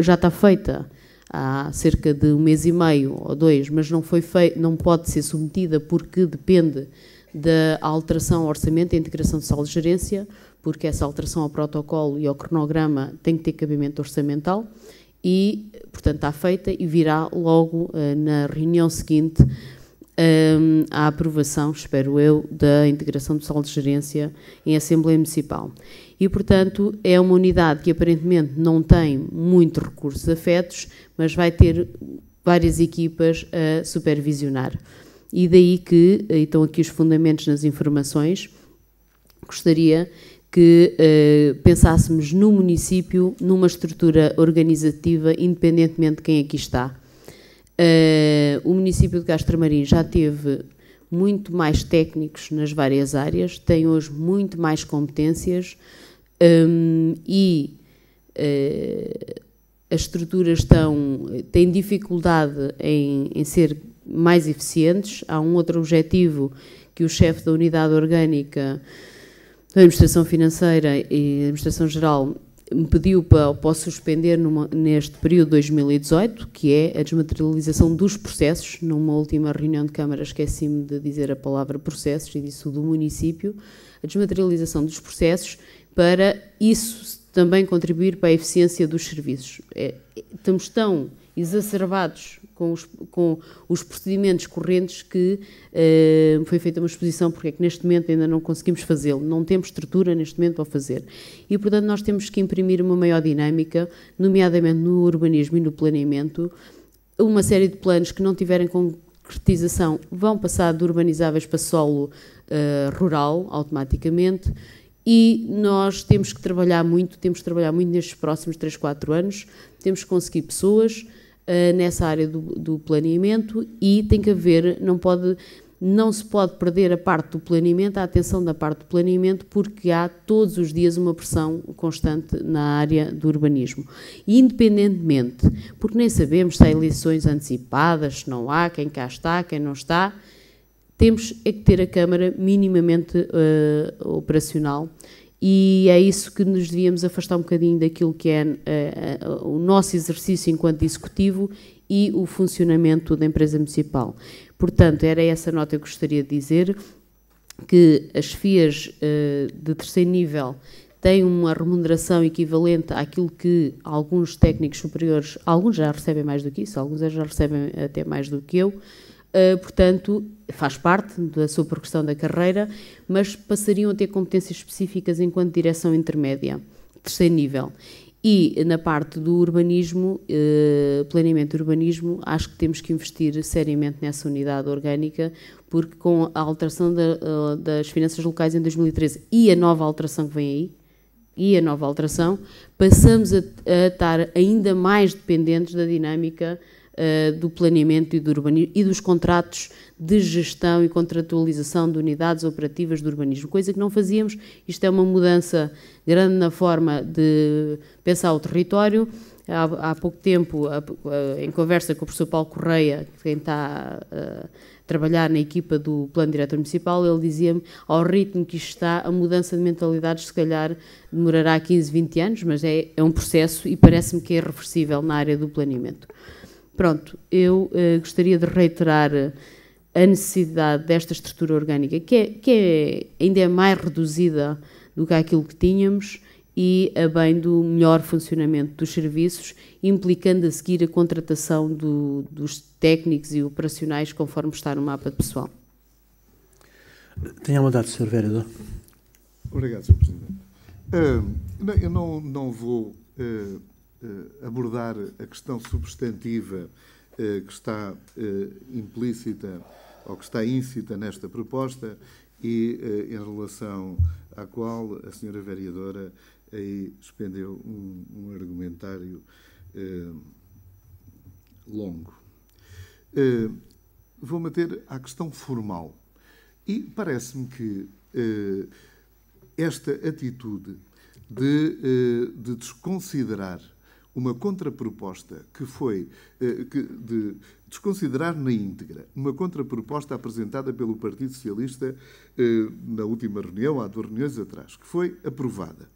Speaker 4: já está feita há cerca de um mês e meio ou dois, mas não pode ser submetida porque depende da alteração ao orçamento e integração de sala de gerência, porque essa alteração ao protocolo e ao cronograma tem que ter cabimento orçamental e, portanto, está feita e virá logo na reunião seguinte a aprovação, espero eu, da integração do sala de gerência em Assembleia Municipal. E, portanto, é uma unidade que aparentemente não tem muitos recursos afetos, mas vai ter várias equipas a supervisionar. E daí que, estão aqui os fundamentos nas informações, gostaria que pensássemos no município, numa estrutura organizativa, independentemente de quem aqui está. O município de Castro Marim já teve muito mais técnicos nas várias áreas, tem hoje muito mais competências e as estruturas têm dificuldade em ser mais eficientes. Há um outro objetivo que o chefe da unidade orgânica da Administração Financeira e Administração Geral me pediu para suspender neste período de 2018, que é a desmaterialização dos processos. Numa última reunião de Câmara esqueci-me de dizer a palavra processos e disse o do município. A desmaterialização dos processos, para isso também contribuir para a eficiência dos serviços. Estamos tão exacerbados com os procedimentos correntes que foi feita uma exposição porque é que neste momento ainda não conseguimos fazê-lo, não temos estrutura neste momento para fazer. E, portanto, nós temos que imprimir uma maior dinâmica, nomeadamente no urbanismo e no planeamento. Uma série de planos que não tiverem concretização vão passar de urbanizáveis para solo rural, automaticamente, e nós temos que trabalhar muito nestes próximos 3, 4 anos, temos que conseguir pessoas nessa área do planeamento e tem que haver, não se pode perder a parte do planeamento, a atenção da parte do planeamento, porque há todos os dias uma pressão constante na área do urbanismo. E independentemente, porque nem sabemos se há eleições antecipadas, se não há, quem cá está, quem não está, temos é que ter a Câmara minimamente operacional. E é isso que nos devíamos afastar um bocadinho daquilo que é o nosso exercício enquanto executivo e o funcionamento da empresa municipal. Portanto, era essa nota que eu gostaria de dizer, que as FIAs de terceiro nível têm uma remuneração equivalente àquilo que alguns técnicos superiores, alguns já recebem mais do que isso, alguns já recebem até mais do que eu, portanto, faz parte da sua progressão da carreira, mas passariam a ter competências específicas enquanto direção intermédia, terceiro nível. E na parte do urbanismo, planeamento e urbanismo, acho que temos que investir seriamente nessa unidade orgânica, porque com a alteração das finanças locais em 2013 e a nova alteração que vem aí, passamos a estar ainda mais dependentes da dinâmica do planeamento e do urbanismo e dos contratos de gestão e contratualização de unidades operativas do urbanismo, coisa que não fazíamos. Isto é uma mudança grande na forma de pensar o território. Há pouco tempo, em conversa com o professor Paulo Correia, quem está a trabalhar na equipa do Plano Diretor Municipal, ele dizia-me, ao ritmo que isto está, a mudança de mentalidades se calhar demorará 15, 20 anos, mas é um processo e parece-me que é reversível na área do planeamento. Pronto, eu gostaria de reiterar a necessidade desta estrutura orgânica, que ainda é mais reduzida do que aquilo que tínhamos e a bem do melhor funcionamento dos serviços, implicando a seguir a contratação dos técnicos e operacionais conforme está no mapa de pessoal.
Speaker 1: Tenha a vontade, Sr. Vereador.
Speaker 3: Obrigado, Sr. Presidente. Eu não vou abordar a questão substantiva que está implícita ou que está íncita nesta proposta e em relação à qual a senhora vereadora aí expendeu um argumentário longo. Vou meter à questão formal. E parece-me que esta atitude de desconsiderar uma contraproposta que foi de desconsiderar na íntegra uma contraproposta apresentada pelo Partido Socialista na última reunião, há 2 reuniões atrás, que foi aprovada,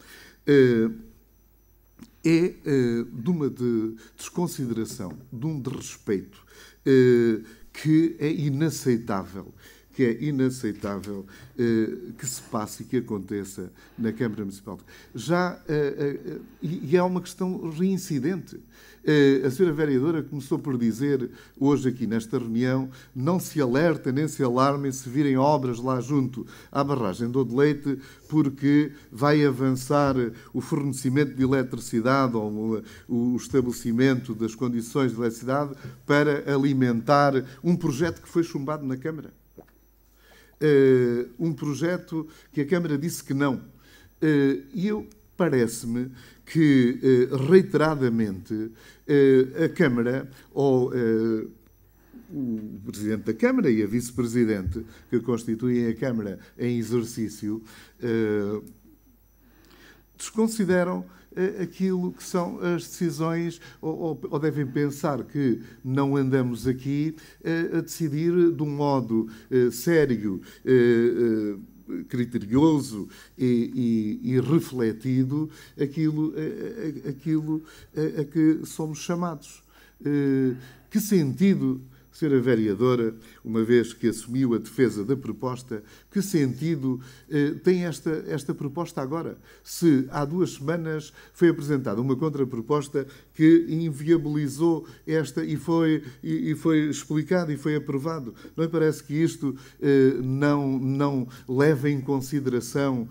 Speaker 3: de uma desconsideração, de um desrespeito que é inaceitável. Que se passe e que aconteça na Câmara Municipal. E é uma questão reincidente. A senhora vereadora começou por dizer, hoje aqui nesta reunião, não se alerta nem se alarmem se virem obras lá junto à barragem do Odeleite, porque vai avançar o fornecimento de eletricidade ou o estabelecimento das condições de eletricidade para alimentar um projeto que foi chumbado na Câmara. Um projeto que a Câmara disse que não. E parece-me que, reiteradamente, a Câmara, ou o Presidente da Câmara e a Vice-Presidente, que constituem a Câmara em exercício, desconsideram aquilo que são as decisões, ou devem pensar que não andamos aqui a decidir de um modo sério, criterioso e refletido aquilo a que somos chamados. Que sentido, Sra. Vereadora, uma vez que assumiu a defesa da proposta, que sentido tem esta proposta agora? Se há 2 semanas foi apresentada uma contraproposta que inviabilizou esta e foi explicado e foi aprovado. Não me parece que isto não leva em consideração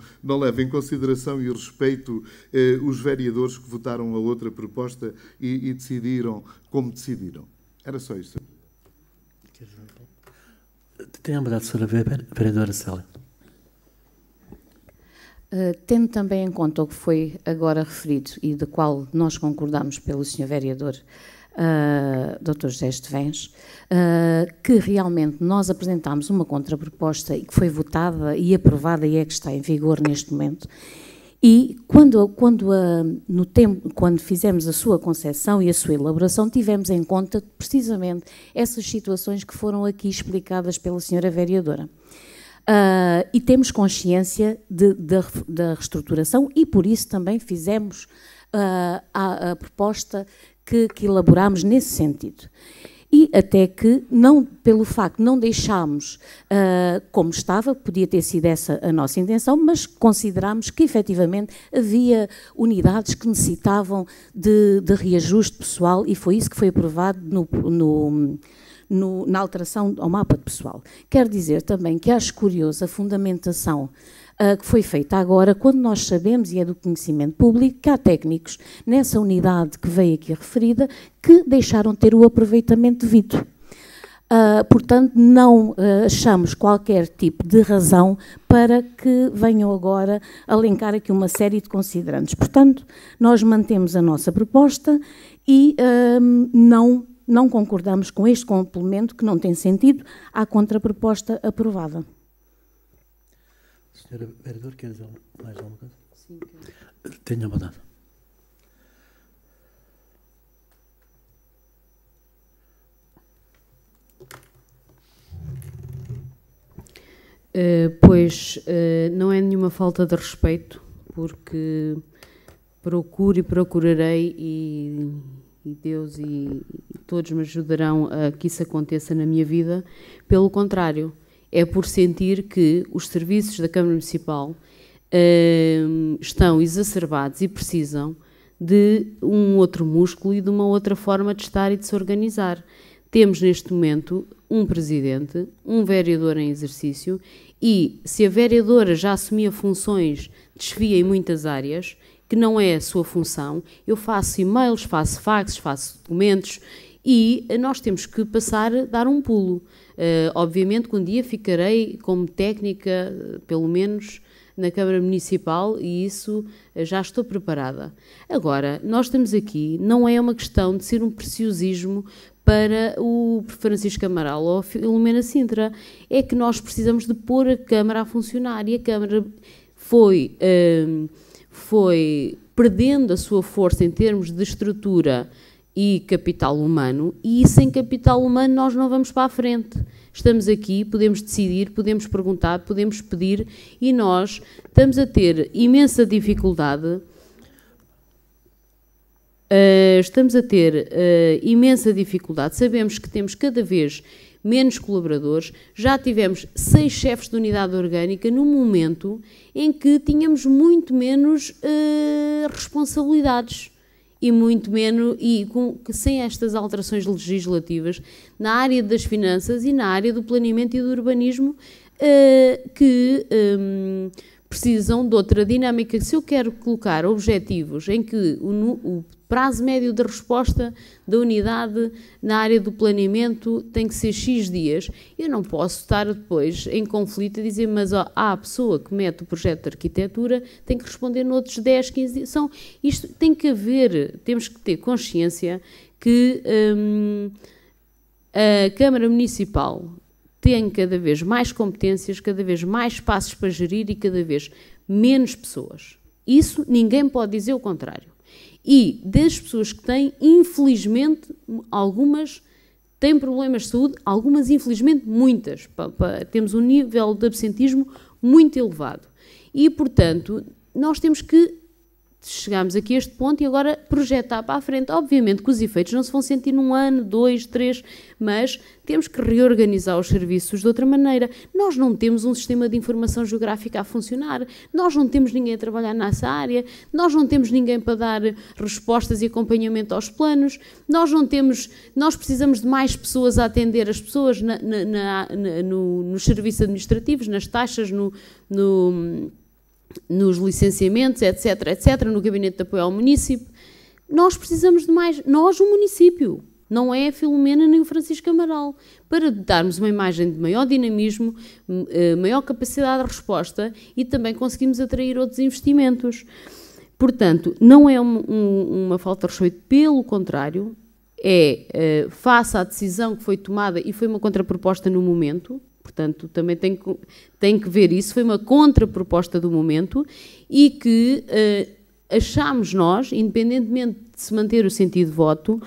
Speaker 3: e respeito os vereadores que votaram a outra proposta e decidiram como decidiram. Era só isto.
Speaker 1: Tem a verdade, Sra. Vereadora Célia.
Speaker 2: Tendo também em conta o que foi agora referido e da qual nós concordamos pelo Sr. Vereador Dr. José Estevens, que realmente nós apresentámos uma contraproposta e que foi votada e aprovada e é que está em vigor neste momento. E quando fizemos a sua concepção e a sua elaboração, tivemos em conta precisamente essas situações que foram aqui explicadas pela senhora vereadora. E temos consciência da reestruturação e por isso também fizemos a proposta que elaborámos nesse sentido. E até que, pelo facto, não deixámos como estava, podia ter sido essa a nossa intenção, mas considerámos que, efetivamente, havia unidades que necessitavam de reajuste pessoal e foi isso que foi aprovado na alteração ao mapa de pessoal. Quero dizer também que acho curioso a fundamentação que foi feita agora, quando nós sabemos, e é do conhecimento público, que há técnicos nessa unidade que veio aqui referida, que deixaram de ter o aproveitamento devido. Portanto, não achamos qualquer tipo de razão para que venham agora alencar aqui uma série de considerantes. Portanto, nós mantemos a nossa proposta e não concordamos com este complemento, que não tem sentido, à contraproposta aprovada.
Speaker 1: Senhora Vereadora, quer dizer mais alguma coisa?
Speaker 4: Sim, quero.
Speaker 1: Tenha a vontade.
Speaker 4: Não é nenhuma falta de respeito, porque procuro e procurarei, e Deus e todos me ajudarão a que isso aconteça na minha vida. Pelo contrário, é por sentir que os serviços da Câmara Municipal estão exacerbados e precisam de um outro músculo e de uma outra forma de estar e de se organizar. Temos neste momento um presidente, um vereador em exercício, e se a vereadora já assumia funções, desvia em muitas áreas, que não é a sua função. Eu faço e-mails, faço faxes, faço documentos, e nós temos que passar a dar um pulo. Obviamente que um dia ficarei como técnica, pelo menos, na Câmara Municipal, e isso já estou preparada. Agora, nós estamos aqui, não é uma questão de ser um preciosismo para o Francisco Amaral ou a Filomena Sintra, é que nós precisamos de pôr a Câmara a funcionar, e a Câmara foi perdendo a sua força em termos de estrutura e capital humano, e sem capital humano nós não vamos para a frente. Estamos aqui, podemos decidir, podemos perguntar, podemos pedir, e nós estamos a ter imensa dificuldade. Sabemos que temos cada vez menos colaboradores. Já tivemos 6 chefes de unidade orgânica no momento em que tínhamos muito menos responsabilidades e muito menos, sem estas alterações legislativas na área das finanças e na área do planeamento e do urbanismo, que precisam de outra dinâmica. Se eu quero colocar objetivos em que o prazo médio de resposta da unidade na área do planeamento tem que ser X dias, eu não posso estar depois em conflito a dizer, mas a pessoa que mete o projeto de arquitetura tem que responder noutros 10, 15 dias. Isto tem que haver, temos que ter consciência que a Câmara Municipal tem cada vez mais competências, cada vez mais espaços para gerir e cada vez menos pessoas. Isso ninguém pode dizer o contrário. E das pessoas que têm, infelizmente, algumas têm problemas de saúde, algumas, infelizmente, muitas. Temos um nível de absentismo muito elevado. E, portanto, nós temos que chegarmos aqui a este ponto e agora projetar para a frente. Obviamente que os efeitos não se vão sentir num ano, 2, 3, mas temos que reorganizar os serviços de outra maneira. Nós não temos um sistema de informação geográfica a funcionar, nós não temos ninguém a trabalhar nessa área, nós não temos ninguém para dar respostas e acompanhamento aos planos, nós precisamos de mais pessoas a atender as pessoas nos serviços administrativos, nas taxas, nos licenciamentos, etc., no gabinete de apoio ao município. Nós precisamos de mais, nós, o município, não é a Filomena nem o Francisco Amaral, para darmos uma imagem de maior dinamismo, maior capacidade de resposta e também conseguimos atrair outros investimentos. Portanto, não é uma falta de respeito, pelo contrário, face à decisão que foi tomada e foi uma contraproposta no momento. Portanto, também tem que ver isso, foi uma contraproposta do momento e que achámos nós, independentemente de se manter o sentido de voto,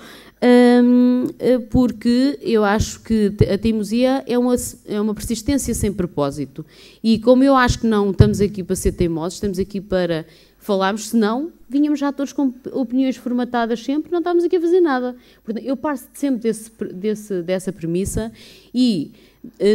Speaker 4: porque eu acho que a teimosia é uma persistência sem propósito. E como eu acho que não estamos aqui para ser teimosos, estamos aqui para falarmos, senão vinhamos já todos com opiniões formatadas sempre, não estamos aqui a fazer nada. Portanto, eu parto sempre dessa premissa e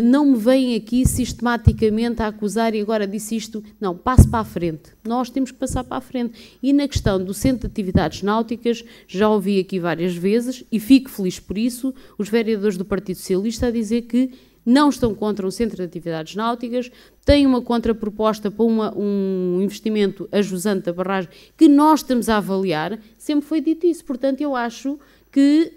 Speaker 4: não me vêm aqui sistematicamente a acusar e agora disse isto. Não, passe para a frente. Nós temos que passar para a frente. E na questão do Centro de Atividades Náuticas, já ouvi aqui várias vezes, e fico feliz por isso, os vereadores do Partido Socialista a dizer que não estão contra um Centro de Atividades Náuticas, têm uma contraproposta para um investimento ajusante da barragem que nós estamos a avaliar. Sempre foi dito isso. Portanto, eu acho que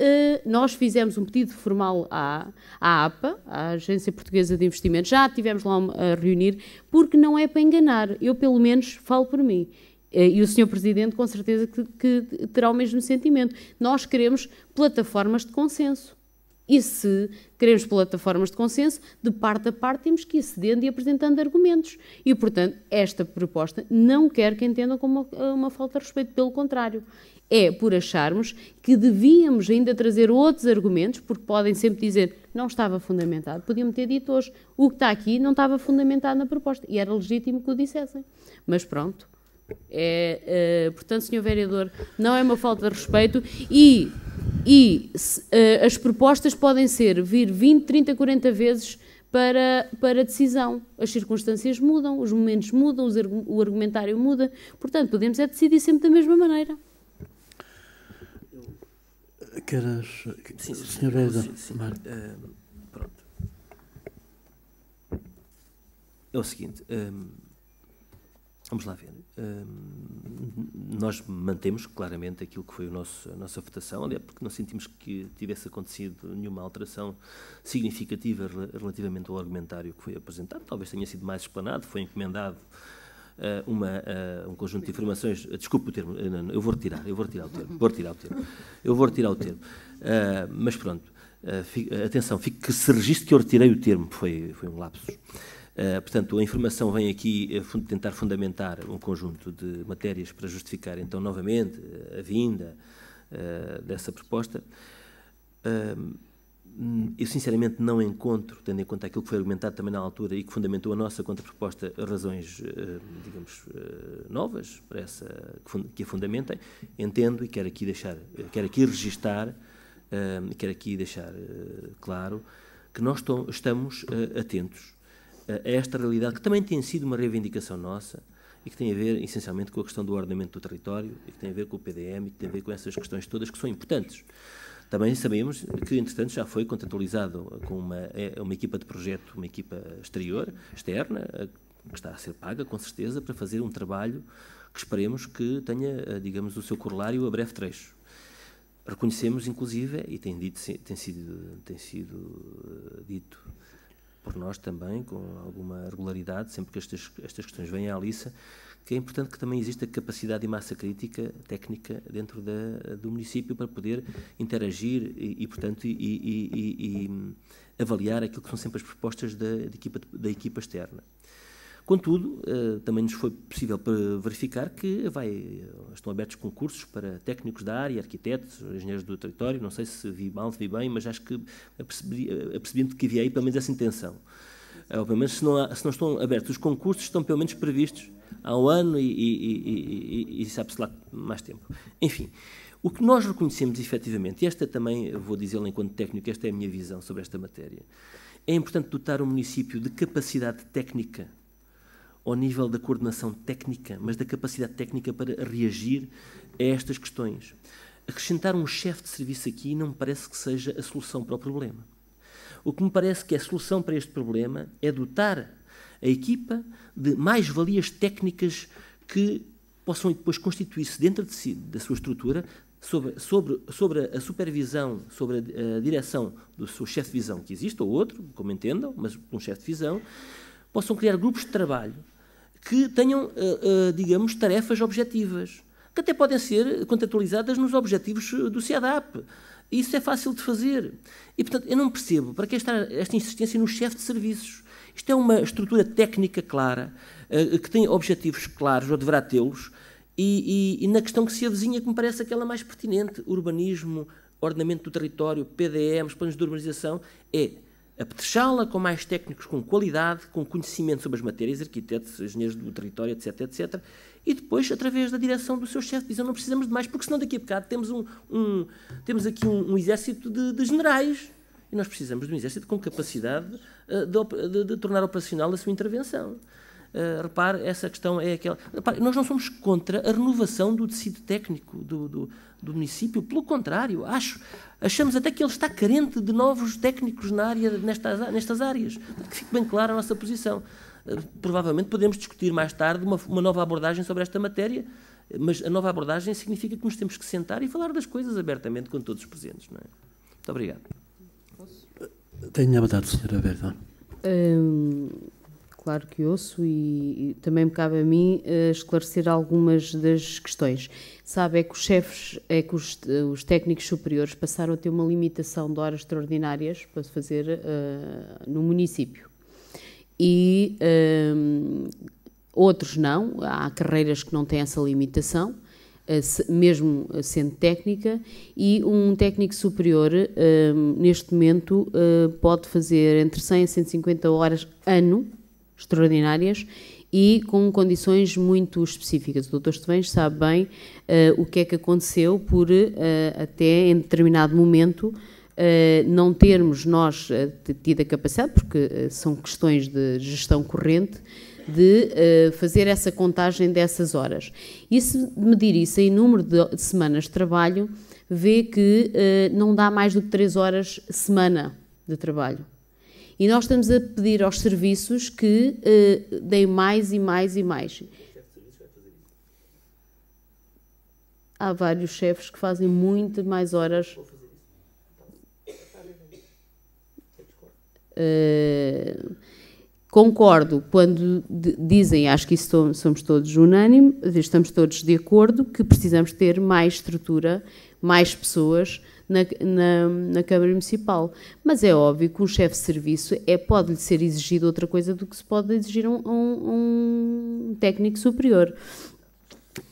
Speaker 4: nós fizemos um pedido formal à APA, à Agência Portuguesa de Investimentos, já estivemos lá a reunir, porque não é para enganar, eu pelo menos falo por mim, e o Sr. Presidente com certeza que terá o mesmo sentimento. Nós queremos plataformas de consenso, e se queremos plataformas de consenso, de parte a parte temos que ir cedendo e apresentando argumentos, e portanto esta proposta não quero que entendam como uma falta de respeito, pelo contrário. É por acharmos que devíamos ainda trazer outros argumentos, porque podem sempre dizer não estava fundamentado. Podiam ter dito hoje, o que está aqui não estava fundamentado na proposta. E era legítimo que o dissessem. Mas pronto. Portanto, Sr. Vereador, não é uma falta de respeito e as propostas podem vir 20, 30, 40 vezes para decisão. As circunstâncias mudam, os momentos mudam, o argumentário muda. Portanto, podemos decidir sempre da mesma maneira.
Speaker 1: Sim, Sr. Vereador.
Speaker 5: Pronto. É o seguinte, vamos lá ver. Nós mantemos claramente aquilo que foi a nossa votação, aliás, porque não sentimos que tivesse acontecido nenhuma alteração significativa relativamente ao argumentário que foi apresentado. Talvez tenha sido mais explanado, foi encomendado um conjunto de informações. Desculpe o termo, não, eu vou retirar o termo. Mas pronto, atenção, que se registre que eu retirei o termo, foi um lapsus. Portanto, a informação vem aqui tentar fundamentar um conjunto de matérias para justificar, então, novamente, a vinda dessa proposta. Eu, sinceramente, não encontro, tendo em conta aquilo que foi argumentado também na altura e que fundamentou a nossa contraproposta, razões, digamos, novas para que a fundamentem. Entendo e quero aqui registar, quero aqui deixar claro que nós estamos atentos a esta realidade, que também tem sido uma reivindicação nossa e que tem a ver, essencialmente, com a questão do ordenamento do território, e que tem a ver com o PDM, e que tem a ver com essas questões todas que são importantes. Também sabemos que, entretanto, já foi contratualizado com uma equipa de projeto, uma equipa externa, que está a ser paga, com certeza, para fazer um trabalho que esperemos que tenha, digamos, o seu corolário a breve trecho. Reconhecemos, inclusive, e tem sido dito por nós também, com alguma regularidade, sempre que estas questões vêm à liça, que é importante que também exista capacidade e massa crítica, técnica, dentro do município para poder interagir e portanto, avaliar aquilo que são sempre as propostas da equipa externa. Contudo, também nos foi possível verificar que estão abertos concursos para técnicos da área, arquitetos, engenheiros do território, não sei se vi mal, se vi bem, mas acho que apercebi-me que havia aí pelo menos essa intenção. Ou pelo menos, se não estão abertos os concursos, estão pelo menos previstos há um ano e sabe-se lá mais tempo. Enfim, o que nós reconhecemos efetivamente, e esta também, vou dizê-lo enquanto técnico, esta é a minha visão sobre esta matéria, é importante dotar o município de capacidade técnica ao nível da coordenação técnica, mas da capacidade técnica para reagir a estas questões. Acrescentar um chefe de serviço aqui não me parece que seja a solução para o problema. O que me parece que é a solução para este problema é dotar a equipa de mais-valias técnicas que possam depois constituir-se dentro de si, da sua estrutura, sobre a supervisão, sobre a direção do seu chefe de divisão que existe, ou outro, como entendam, mas um chefe de divisão, possam criar grupos de trabalho que tenham, digamos, tarefas objetivas, que até podem ser contratualizadas nos objetivos do CEDAP. Isso é fácil de fazer. E, portanto, eu não percebo para que esta insistência no chefe de serviços. Isto é uma estrutura técnica clara, que tem objetivos claros, ou deverá tê-los, e na questão que se avizinha, que me parece aquela mais pertinente, urbanismo, ordenamento do território, PDMs, planos de urbanização, é apetrechá-la com mais técnicos com qualidade, com conhecimento sobre as matérias, arquitetos, engenheiros do território, etc., etc., e depois, através da direção do seu chefe de divisão, não precisamos de mais, porque senão daqui a bocado temos aqui um exército de generais, E nós precisamos de um Exército com capacidade de tornar operacional a sua intervenção. Repare, essa questão é aquela... Repare, nós não somos contra a renovação do tecido técnico do município, pelo contrário, achamos até que ele está carente de novos técnicos na área, nestas áreas. Que fique bem clara a nossa posição. Provavelmente podemos discutir mais tarde uma nova abordagem sobre esta matéria, mas a nova abordagem significa que nos temos que sentar e falar das coisas abertamente com todos os presentes. Não é? Muito obrigado.
Speaker 1: Tenho a vontade, Sra. Berta.
Speaker 4: Claro que ouço e também me cabe a mim esclarecer algumas das questões. Sabe, é que os técnicos superiores passaram a ter uma limitação de horas extraordinárias para se fazer no município. E outros não, há carreiras que não têm essa limitação, mesmo sendo técnica, e um técnico superior, neste momento, pode fazer entre 100 a 150 horas ano, extraordinárias, e com condições muito específicas. O Dr. Estevães sabe bem o que é que aconteceu por, até em determinado momento, não termos nós tido a capacidade, porque são questões de gestão corrente, de fazer essa contagem dessas horas. E se medir isso em número de semanas de trabalho, vê que não dá mais do que 3 horas semana de trabalho. E nós estamos a pedir aos serviços que deem mais e mais e mais. Há vários chefes que fazem muito mais horas. Concordo quando dizem, acho que isso somos todos unânimes, estamos todos de acordo que precisamos ter mais estrutura, mais pessoas na Câmara Municipal. Mas é óbvio que um chefe de serviço pode-lhe ser exigido outra coisa do que se pode exigir um técnico superior.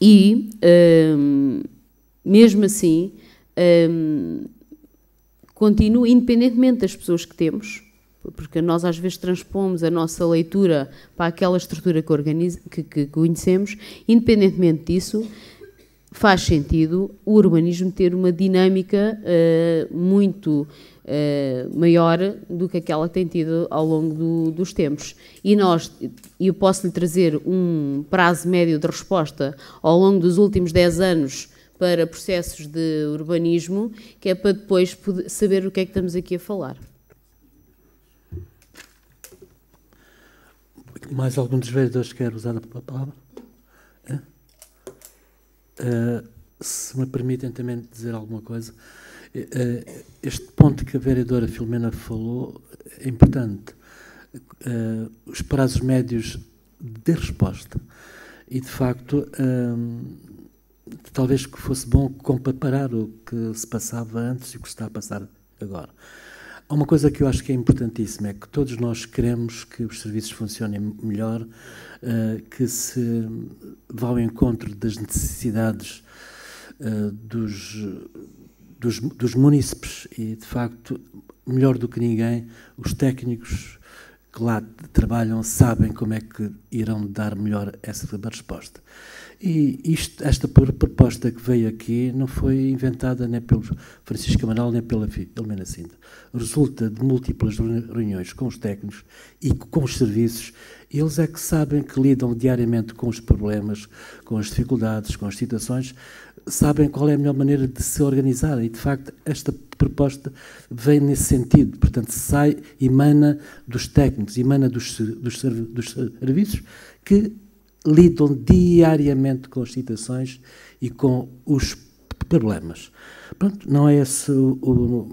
Speaker 4: E, mesmo assim, continua, independentemente das pessoas que temos, porque nós às vezes transpomos a nossa leitura para aquela estrutura que conhecemos, independentemente disso, faz sentido o urbanismo ter uma dinâmica muito maior do que aquela que tem tido ao longo dos tempos. E eu posso-lhe trazer um prazo médio de resposta ao longo dos últimos 10 anos para processos de urbanismo, que é para depois saber o que é que estamos aqui a falar.
Speaker 1: Mais algum dos vereadores quer usar a palavra? Se me permitem também dizer alguma coisa, este ponto que a vereadora Filomena falou é importante. Os prazos médios de resposta. E, de facto, talvez que fosse bom comparar o que se passava antes e o que está a passar agora. Há uma coisa que eu acho que é importantíssima, é que todos nós queremos que os serviços funcionem melhor, que se vá ao encontro das necessidades dos munícipes e, de facto, melhor do que ninguém, os técnicos que lá trabalham sabem como é que irão dar melhor essa resposta. E esta proposta que veio aqui não foi inventada nem pelo Francisco Amaral nem pela Filomena Sintra. Resulta de múltiplas reuniões com os técnicos e com os serviços. Eles é que sabem que lidam diariamente com os problemas, com as dificuldades, com as situações, sabem qual é a melhor maneira de se organizar e, de facto, esta proposta vem nesse sentido. Portanto, emana dos técnicos, emana dos serviços que lidam diariamente com as situações e com os problemas. Pronto, não é esse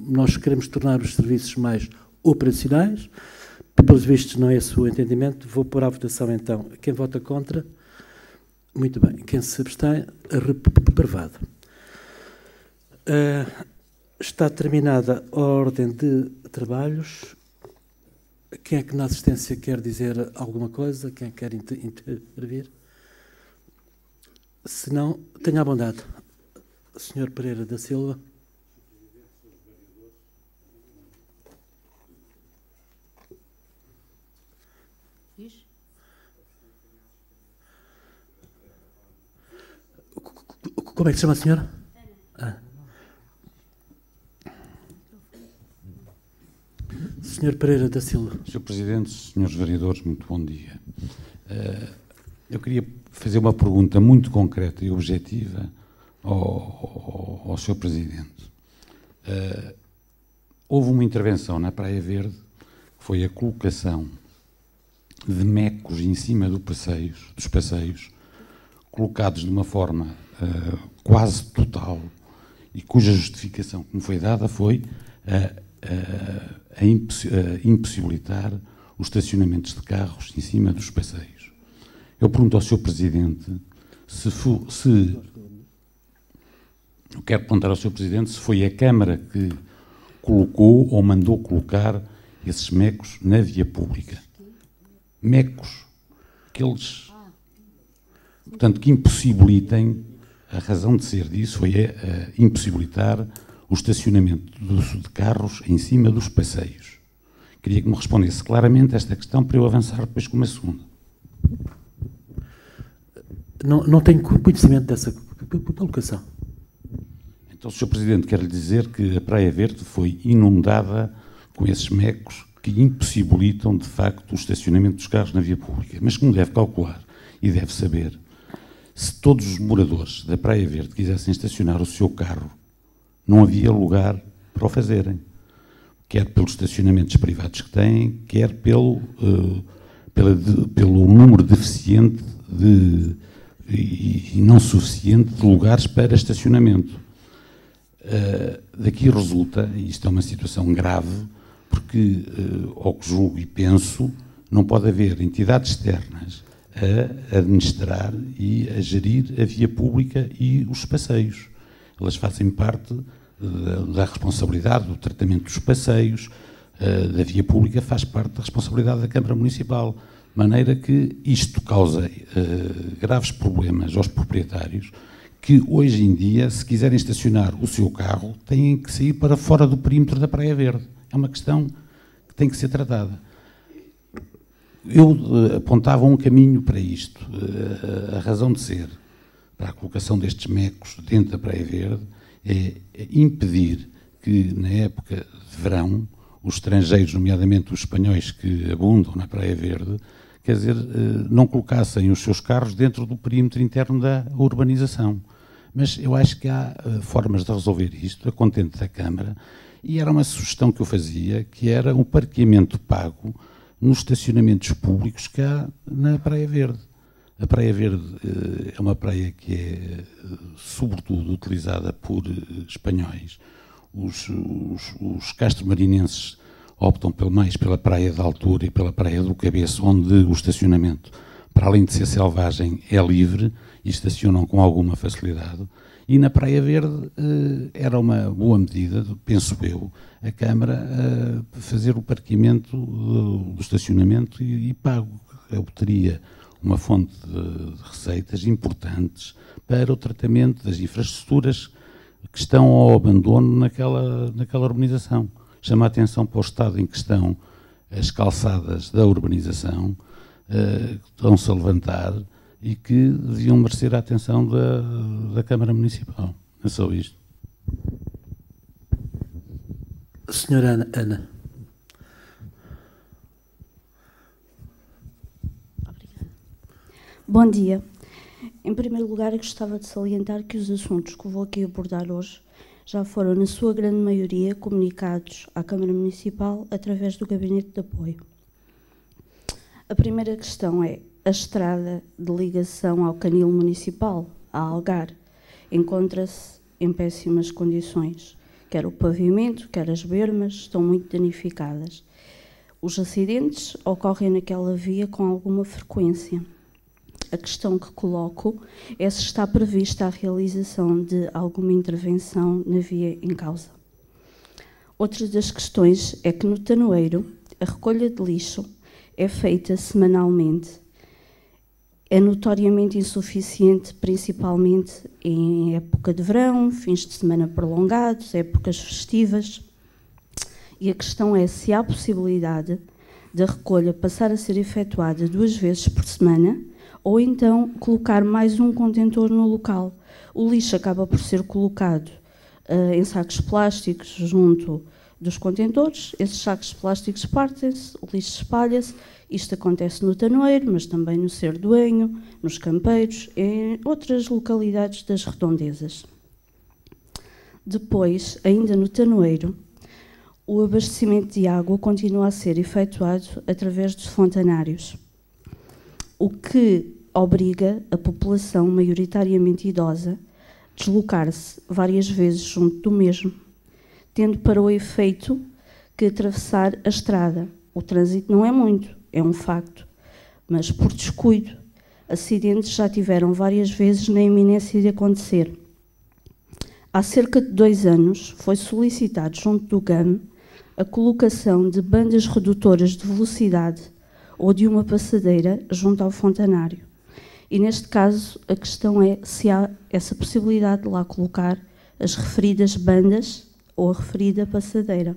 Speaker 1: nós queremos tornar os serviços mais operacionais, pelos vistos não é esse o entendimento. Vou pôr à votação então. Quem vota contra? Muito bem. Quem se abstém? Reprovado. Está terminada a ordem de trabalhos. Quem é que na assistência quer dizer alguma coisa? Quem quer intervir? Se não, tenha a bondade. Sr. Pereira da Silva. Como é que se chama a senhora? Sr. Pereira da Silva.
Speaker 6: Sr. Presidente, senhores vereadores, muito bom dia. Eu queria fazer uma pergunta muito concreta e objetiva ao Sr. Presidente. Houve uma intervenção na Praia Verde, que foi a colocação de mecos em cima dos passeios, colocados de uma forma quase total, e cuja justificação que me foi dada foi impossibilitar os estacionamentos de carros em cima dos passeios. Eu pergunto ao Sr. Presidente eu quero perguntar ao Sr. Presidente se foi a Câmara que colocou ou mandou colocar esses mecos na via pública. Mecos, portanto, que impossibilitem, a razão de ser disso foi impossibilitar o estacionamento de carros em cima dos passeios. Queria que me respondesse claramente esta questão para eu avançar depois com uma segunda.
Speaker 1: Não tenho conhecimento dessa colocação.
Speaker 6: Então, Sr. Presidente, quero lhe dizer que a Praia Verde foi inundada com esses mecos que impossibilitam, de facto, o estacionamento dos carros na via pública. Mas como deve calcular e deve saber, se todos os moradores da Praia Verde quisessem estacionar o seu carro, não havia lugar para o fazerem. Quer pelos estacionamentos privados que têm, quer pelo número deficiente e não suficiente de lugares para estacionamento. Daqui resulta, e isto é uma situação grave, porque, ao que julgo e penso, não pode haver entidades externas a administrar e a gerir a via pública e os passeios. Elas fazem parte da responsabilidade do tratamento dos passeios, da via pública faz parte da responsabilidade da Câmara Municipal, de maneira que isto causa graves problemas aos proprietários que hoje em dia, se quiserem estacionar o seu carro, têm que sair para fora do perímetro da Praia Verde. É uma questão que tem que ser tratada. Eu apontava um caminho para isto. A razão de ser para a colocação destes mecos dentro da Praia Verde é impedir que, na época de verão, os estrangeiros, nomeadamente os espanhóis que abundam na Praia Verde, quer dizer, não colocassem os seus carros dentro do perímetro interno da urbanização. Mas eu acho que há formas de resolver isto, a contente da Câmara, e era uma sugestão que eu fazia, que era um parqueamento pago nos estacionamentos públicos que há na Praia Verde. A Praia Verde é uma praia que é, sobretudo, utilizada por espanhóis. Os castromarinenses optam mais pela praia da altura e pela praia do Cabeço, onde o estacionamento, para além de ser selvagem, é livre e estacionam com alguma facilidade. E na Praia Verde era uma boa medida, penso eu, a Câmara fazer o parqueamento do estacionamento e pago. Obteria uma fonte de receitas importantes para o tratamento das infraestruturas que estão ao abandono naquela urbanização. Chama a atenção para o estado em que estão as calçadas da urbanização, que estão-se a levantar e que deviam merecer a atenção da Câmara Municipal. É só isto.
Speaker 1: Senhora Ana.
Speaker 7: Obrigada. Bom dia. Em primeiro lugar, eu gostava de salientar que os assuntos que vou aqui abordar hoje já foram, na sua grande maioria, comunicados à Câmara Municipal através do Gabinete de Apoio. A primeira questão é: a estrada de ligação ao canil municipal, a Algar, encontra-se em péssimas condições. Quer o pavimento, quer as bermas estão muito danificadas. Os acidentes ocorrem naquela via com alguma frequência. A questão que coloco é se está prevista a realização de alguma intervenção na via em causa. Outra das questões é que no Tanoeiro a recolha de lixo é feita semanalmente. É notoriamente insuficiente, principalmente em época de verão, fins de semana prolongados, épocas festivas. E a questão é se há possibilidade da recolha passar a ser efetuada 2 vezes por semana, ou então colocar mais um contentor no local. O lixo acaba por ser colocado em sacos plásticos junto dos contentores, esses sacos plásticos partem-se, o lixo espalha-se. Isto acontece no Tanoeiro, mas também no Cerdoenho, nos Campeiros e em outras localidades das redondezas. Depois, ainda no Tanoeiro, o abastecimento de água continua a ser efetuado através dos fontanários, o que obriga a população maioritariamente idosa a deslocar-se várias vezes junto do mesmo, tendo para o efeito que atravessar a estrada. O trânsito não é muito, é um facto, mas por descuido, acidentes já tiveram várias vezes na iminência de acontecer. Há cerca de 2 anos foi solicitado junto do GAM a colocação de bandas redutoras de velocidade ou de uma passadeira junto ao fontanário. E neste caso a questão é se há essa possibilidade de lá colocar as referidas bandas ou a referida passadeira.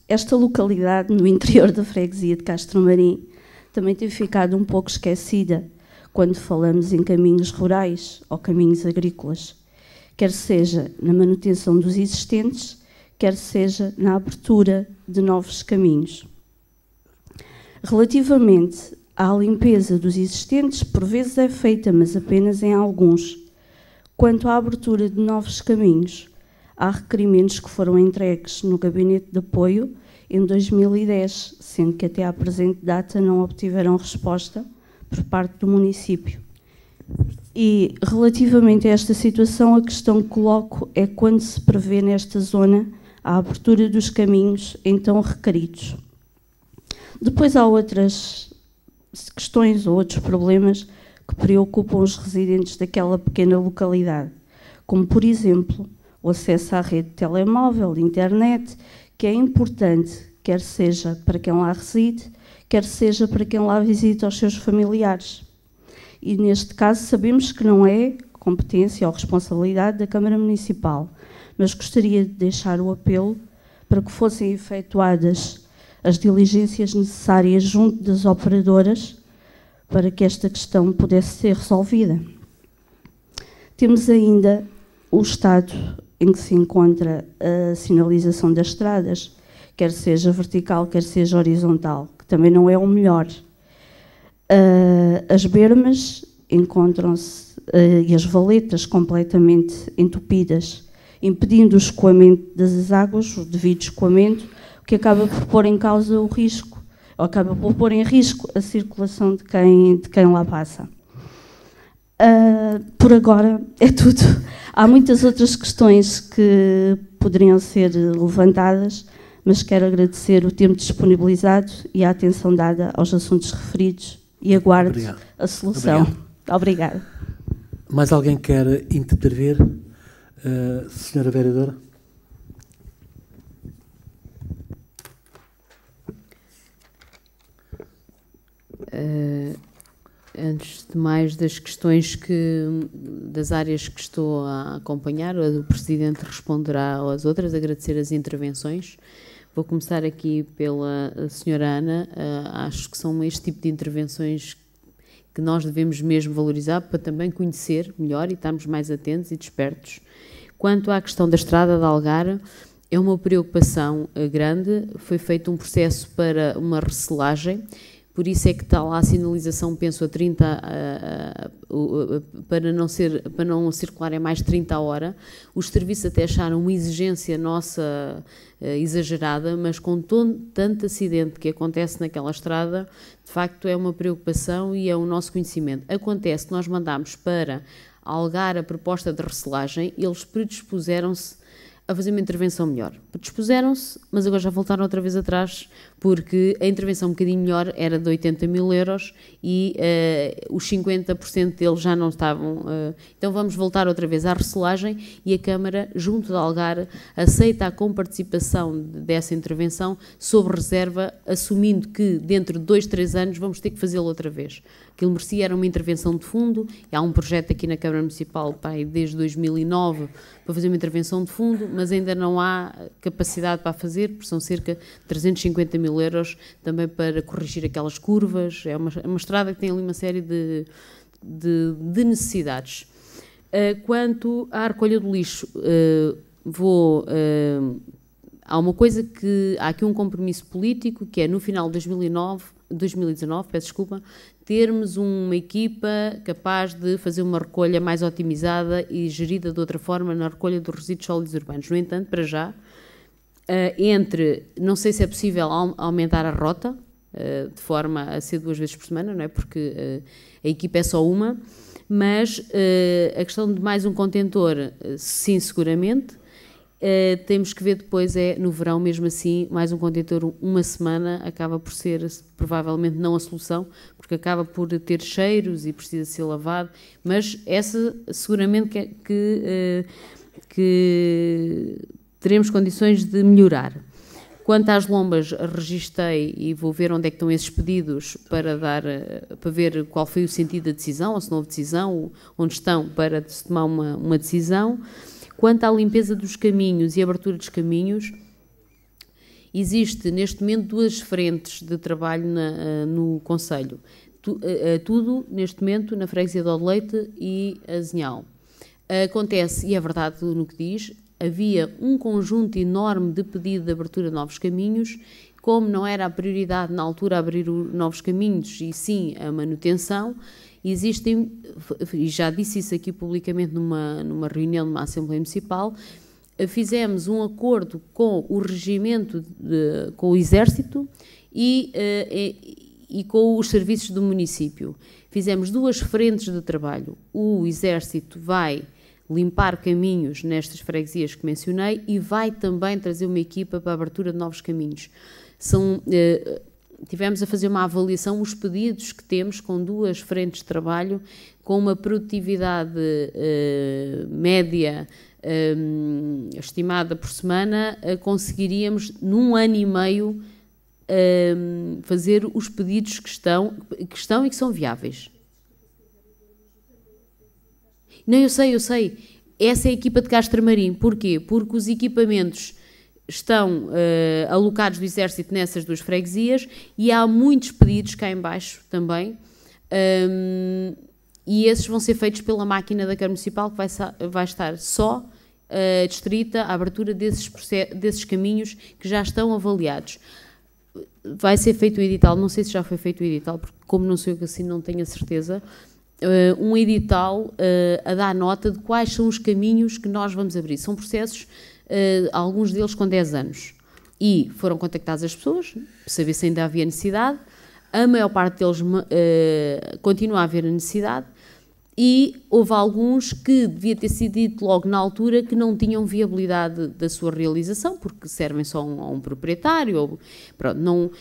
Speaker 7: Esta localidade, no interior da freguesia de Castromarim, também tem ficado um pouco esquecida quando falamos em caminhos rurais ou caminhos agrícolas, quer seja na manutenção dos existentes, quer seja na abertura de novos caminhos. Relativamente à limpeza dos existentes, por vezes é feita, mas apenas em alguns. Quanto à abertura de novos caminhos, há requerimentos que foram entregues no Gabinete de Apoio em 2010, sendo que até à presente data não obtiveram resposta por parte do município. E, relativamente a esta situação, a questão que coloco é quando se prevê nesta zona a abertura dos caminhos então requeridos. Depois há outras questões ou outros problemas que preocupam os residentes daquela pequena localidade, como, por exemplo, o acesso à rede de telemóvel, de internet, que é importante, quer seja para quem lá reside, quer seja para quem lá visita os seus familiares. E, neste caso, sabemos que não é competência ou responsabilidade da Câmara Municipal, mas gostaria de deixar o apelo para que fossem efetuadas as diligências necessárias junto das operadoras para que esta questão pudesse ser resolvida. Temos ainda o estado em que se encontra a sinalização das estradas, quer seja vertical, quer seja horizontal, que também não é o melhor. As bermas encontram-se e as valetas completamente entupidas, impedindo o escoamento das águas, o devido escoamento, o que acaba por pôr em causa o risco, ou acaba por pôr em risco a circulação de quem lá passa. Por agora é tudo. Há muitas outras questões que poderiam ser levantadas, mas quero agradecer o tempo disponibilizado e a atenção dada aos assuntos referidos e aguardo a solução. Obrigada.
Speaker 1: Mais alguém quer intervir? Senhora Vereadora?
Speaker 4: Antes de mais das questões das áreas que estou a acompanhar, o Presidente responderá às outras, agradecer as intervenções. Vou começar aqui pela Senhora Ana. Acho que são este tipo de intervenções que nós devemos mesmo valorizar para também conhecer melhor e estarmos mais atentos e despertos. Quanto à questão da estrada de Algar, é uma preocupação grande. Foi feito um processo para uma recelagem. Por isso é que está lá a sinalização, penso, a 30, para não circular é mais 30 a hora. Os serviços até acharam uma exigência nossa exagerada, mas com tanto acidente que acontece naquela estrada, de facto é uma preocupação e é o nosso conhecimento. Acontece que nós mandámos para Algar a proposta de recelagem, eles predispuseram-se a fazer uma intervenção melhor. Predispuseram-se, mas agora já voltaram outra vez atrás, porque a intervenção um bocadinho melhor era de 80 mil euros e os 50% deles já não estavam. Então vamos voltar outra vez à recelagem e a Câmara, junto de Algar, aceita a comparticipação dessa intervenção sob reserva, assumindo que dentro de 2, 3 anos vamos ter que fazê-lo outra vez. Aquilo merecia era uma intervenção de fundo, e há um projeto aqui na Câmara Municipal desde 2009 para fazer uma intervenção de fundo, mas ainda não há capacidade para fazer, porque são cerca de 350 mil euros também para corrigir aquelas curvas. É uma estrada que tem ali uma série de necessidades. Quanto à recolha do lixo, vou há aqui um compromisso político, que é no final de 2019, peço desculpa, termos uma equipa capaz de fazer uma recolha mais otimizada e gerida de outra forma na recolha dos resíduos sólidos urbanos. No entanto, para já, não sei se é possível aumentar a rota, de forma a ser 2 vezes por semana, não é? Porque a equipa é só uma, mas a questão de mais um contentor, sim, seguramente. Temos que ver depois, no verão, mesmo assim, mais um contentor uma semana acaba por ser, provavelmente, não a solução, porque acaba por ter cheiros e precisa ser lavado, mas essa seguramente que teremos condições de melhorar. Quanto às lombas, registrei e vou ver onde é que estão esses pedidos para ver qual foi o sentido da decisão, ou se não houve decisão, onde estão para se tomar uma decisão. Quanto à limpeza dos caminhos e abertura dos caminhos, existe neste momento 2 frentes de trabalho no Conselho. Tudo, neste momento, na freguesia de Odileite e Azinhal. Acontece, e é verdade no que diz, havia um conjunto enorme de pedido de abertura de novos caminhos, como não era a prioridade na altura abrir novos caminhos e sim a manutenção. Existem, e já disse isso aqui publicamente numa reunião de uma Assembleia Municipal, fizemos um acordo com o regimento, com o Exército e com os serviços do município. Fizemos 2 frentes de trabalho. O Exército vai limpar caminhos nestas freguesias que mencionei e vai também trazer uma equipa para a abertura de novos caminhos. Tivemos a fazer uma avaliação, os pedidos que temos com 2 frentes de trabalho, com uma produtividade média estimada por semana, conseguiríamos, num ano e meio, fazer os pedidos que estão e que são viáveis. Não, eu sei. Essa é a equipa de Castramarim. Porquê? Porque os equipamentos estão alocados do Exército nessas 2 freguesias e há muitos pedidos cá em baixo também, e esses vão ser feitos pela máquina da Câmara Municipal, que vai estar só distrita à abertura desses caminhos que já estão avaliados. Vai ser feito o edital, não sei se já foi feito o edital, porque como não sei o que assim não tenho a certeza, um edital a dar nota de quais são os caminhos que nós vamos abrir. São processos, alguns deles com 10 anos, e foram contactadas as pessoas para saber se ainda havia necessidade. A maior parte deles continua a haver a necessidade, e houve alguns que devia ter sido dito logo na altura que não tinham viabilidade da sua realização, porque servem só a um proprietário. Ou, pronto, não,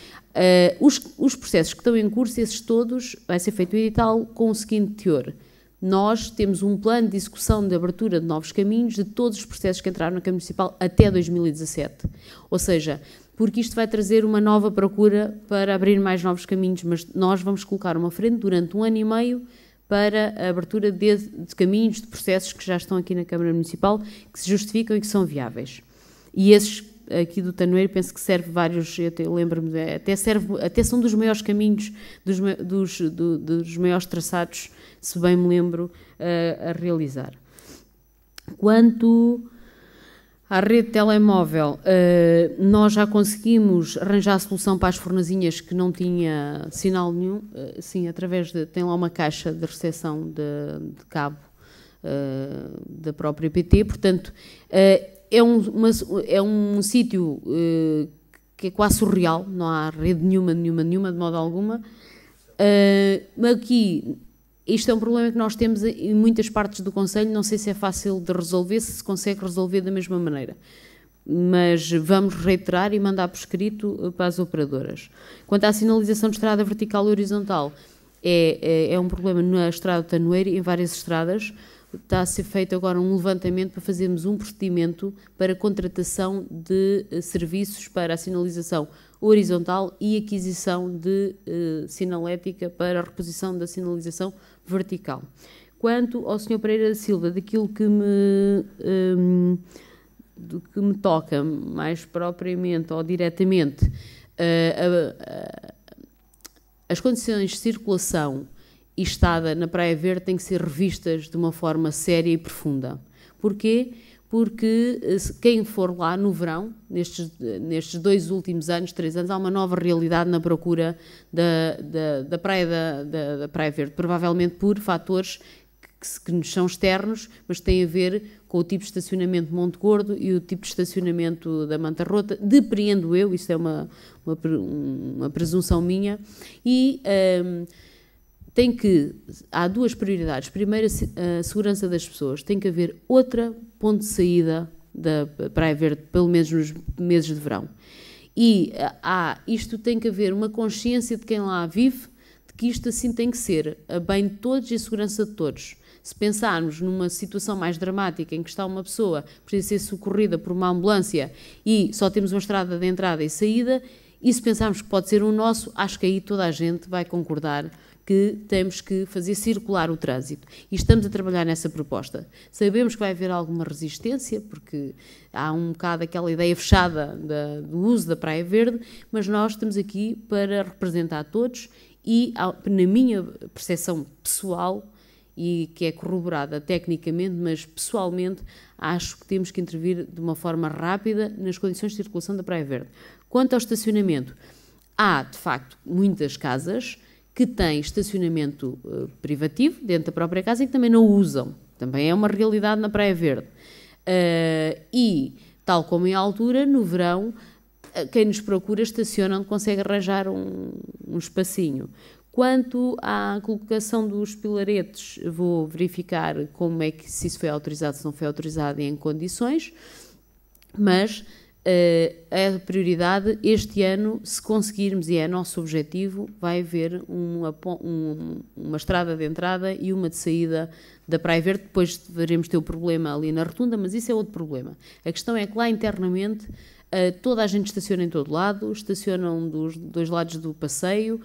Speaker 4: os processos que estão em curso, esses todos, vai ser feito o edital com o seguinte teor: nós temos um plano de execução de abertura de novos caminhos de todos os processos que entraram na Câmara Municipal até 2017. Ou seja, porque isto vai trazer uma nova procura para abrir mais novos caminhos, mas nós vamos colocar uma frente durante 1 ano e meio para a abertura de caminhos, de processos que já estão aqui na Câmara Municipal, que se justificam e que são viáveis. E esses aqui do Tanoeiro, penso que serve vários, eu lembro-me, até são dos maiores caminhos, dos maiores traçados, se bem me lembro, a realizar. Quanto à rede de telemóvel, nós já conseguimos arranjar a solução para as fornazinhas que não tinha sinal nenhum, sim, tem lá uma caixa de recepção de cabo da própria PT, portanto, é um sítio que é quase surreal, não há rede nenhuma, de modo alguma. Aqui, isto é um problema que nós temos em muitas partes do Conselho, não sei se é fácil de resolver, se consegue resolver da mesma maneira, mas vamos reiterar e mandar por escrito para as operadoras. Quanto à sinalização de estrada vertical e horizontal, é um problema na estrada do Tanoeiro e em várias estradas. Está a ser feito agora um levantamento para fazermos um procedimento para contratação de serviços para a sinalização horizontal e aquisição de sinalética para a reposição da sinalização vertical. Quanto ao Sr. Pereira da Silva, daquilo que me toca mais propriamente ou diretamente, as condições de circulação e estada na Praia Verde têm que ser revistas de uma forma séria e profunda. Porquê? porque quem for lá no verão, nestes 2 últimos anos, 3 anos, há uma nova realidade na procura da Praia Verde, provavelmente por fatores que nos são externos, mas que têm a ver com o tipo de estacionamento de Monte Gordo e o tipo de estacionamento da Manta Rota, depreendo eu, isso é uma presunção minha, e há 2 prioridades. Primeiro, a segurança das pessoas. Tem que haver outra ponte de saída da Praia Verde, pelo menos nos meses de verão. E isto tem que haver uma consciência de quem lá vive, de que isto assim tem que ser, a bem de todos e a segurança de todos. Se pensarmos numa situação mais dramática em que está uma pessoa, precisa ser socorrida por uma ambulância e só temos uma estrada de entrada e saída, e se pensarmos que pode ser um nosso, acho que aí toda a gente vai concordar que temos que fazer circular o trânsito. E estamos a trabalhar nessa proposta. Sabemos que vai haver alguma resistência, porque há um bocado aquela ideia fechada do uso da Praia Verde, mas nós estamos aqui para representar todos e, na minha percepção pessoal, e que é corroborada tecnicamente, mas pessoalmente acho que temos que intervir de uma forma rápida nas condições de circulação da Praia Verde. Quanto ao estacionamento, há de facto muitas casas que têm estacionamento privativo dentro da própria casa e que também não usam. Também é uma realidade na Praia Verde. E, tal como em altura, no verão, quem nos procura estaciona onde consegue arranjar um espacinho. Quanto à colocação dos pilaretes, vou verificar como é que, se isso foi autorizado, se não foi autorizado e em condições, mas a prioridade este ano, se conseguirmos, e é nosso objetivo, vai haver uma estrada de entrada e uma de saída da Praia Verde. Depois veremos ter o problema ali na rotunda, mas isso é outro problema. A questão é que lá internamente toda a gente estaciona em todo lado, estacionam dos 2 lados do passeio.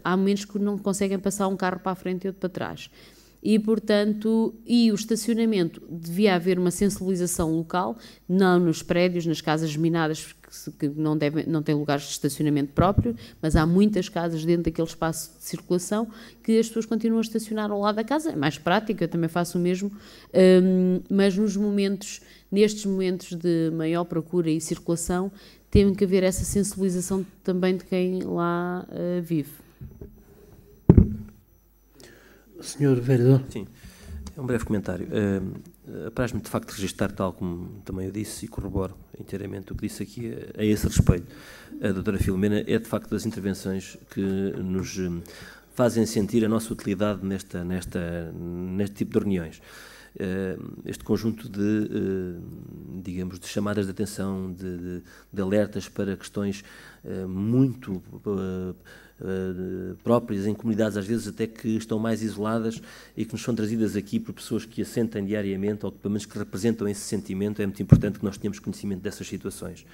Speaker 4: Há momentos que não conseguem passar um carro para a frente e outro para trás. E, portanto, o estacionamento, devia haver uma sensibilização local, não nos prédios, nas casas minadas que não têm lugares de estacionamento próprio, mas há muitas casas dentro daquele espaço de circulação que as pessoas continuam a estacionar ao lado da casa. É mais prático, eu também faço o mesmo, mas nestes momentos de maior procura e circulação, tem que haver essa sensibilização também de quem lá vive.
Speaker 1: Senhor Vereador.
Speaker 5: Sim, é um breve comentário. Apraz-me de facto registrar, tal como também eu disse e corroboro inteiramente o que disse aqui a esse respeito. A doutora Filomena é de facto das intervenções que nos fazem sentir a nossa utilidade neste tipo de reuniões. Este conjunto digamos, de chamadas de atenção, de alertas para questões muito próprias em comunidades, às vezes até que estão mais isoladas e que nos são trazidas aqui por pessoas que assentem diariamente ou que, pelo menos, que representam esse sentimento. É muito importante que nós tenhamos conhecimento dessas situações.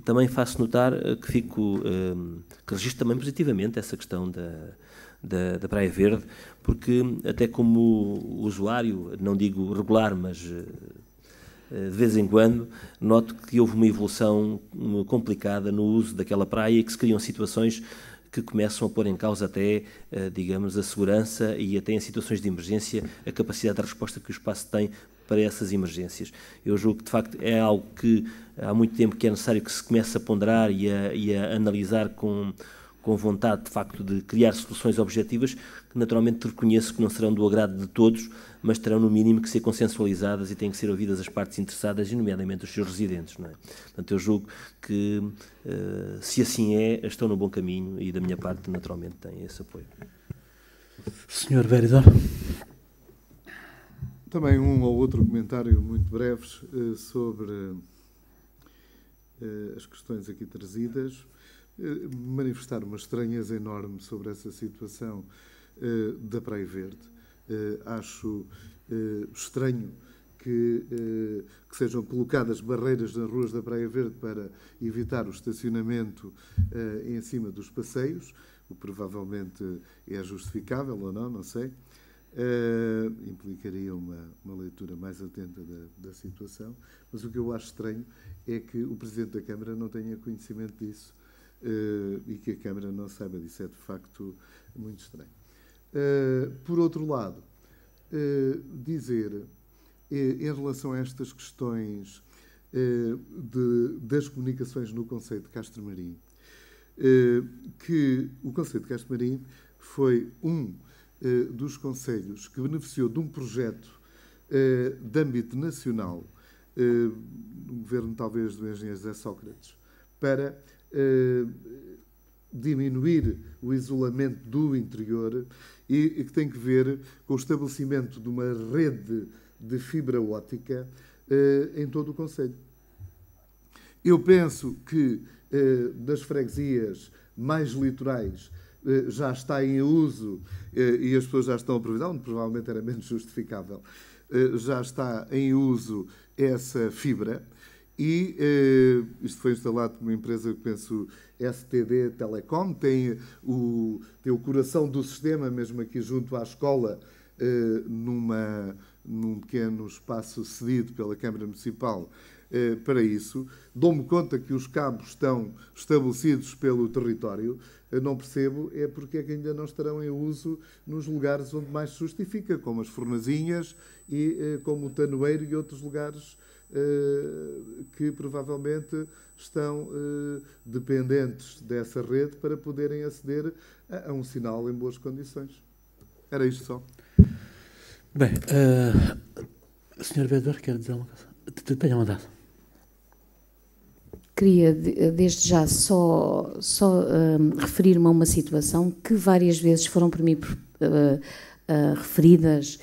Speaker 5: Também faço notar que que registro também positivamente essa questão da Praia Verde, porque até como usuário, não digo regular, mas de vez em quando, noto que houve uma evolução complicada no uso daquela praia e que se criam situações que começam a pôr em causa até, digamos, a segurança e até em situações de emergência a capacidade de resposta que o espaço tem para essas emergências. Eu julgo que, de facto, é algo que há muito tempo que é necessário que se comece a ponderar e a analisar com vontade, de facto, de criar soluções objetivas que, naturalmente, reconheço que não serão do agrado de todos, mas terão, no mínimo, que ser consensualizadas e têm que ser ouvidas as partes interessadas, e nomeadamente os seus residentes, não é? Portanto, eu julgo que, se assim é, estão no bom caminho e, da minha parte, naturalmente, têm esse apoio.
Speaker 1: Senhor Vereador.
Speaker 3: Também um ou outro comentário muito breves sobre as questões aqui trazidas. Manifestar uma estranheza enorme sobre essa situação da Praia Verde. Acho estranho que sejam colocadas barreiras nas ruas da Praia Verde para evitar o estacionamento em cima dos passeios, o que provavelmente é justificável ou não sei. Implicaria uma leitura mais atenta da situação, mas o que eu acho estranho é que o Presidente da Câmara não tenha conhecimento disso. E que a Câmara não saiba disso, é de facto muito estranho. Por outro lado, dizer em relação a estas questões das comunicações no concelho de Castromarim, que o concelho de Castromarim foi um dos concelhos que beneficiou de um projeto de âmbito nacional, no governo talvez do engenheiro José Sócrates, para diminuir o isolamento do interior e que tem que ver com o estabelecimento de uma rede de fibra óptica em todo o concelho. Eu penso que das freguesias mais litorais já está em uso e as pessoas já estão a aproveitar, onde provavelmente era menos justificável, já está em uso essa fibra e isto foi instalado por uma empresa que penso STD Telecom, tem o coração do sistema, mesmo aqui junto à escola, num pequeno espaço cedido pela Câmara Municipal para isso. Dou-me conta que os cabos estão estabelecidos pelo território. Eu não percebo é porque é que ainda não estarão em uso nos lugares onde mais se justifica, como as Fornazinhas e como o Tanoeiro e outros lugares que provavelmente estão dependentes dessa rede para poderem aceder a um sinal em boas condições. Era isto só.
Speaker 1: Bem, o Sr. Vereador quer dizer uma coisa? Tenha mandado.
Speaker 2: Queria, desde já, só referir-me a uma situação que várias vezes foram por mim referidas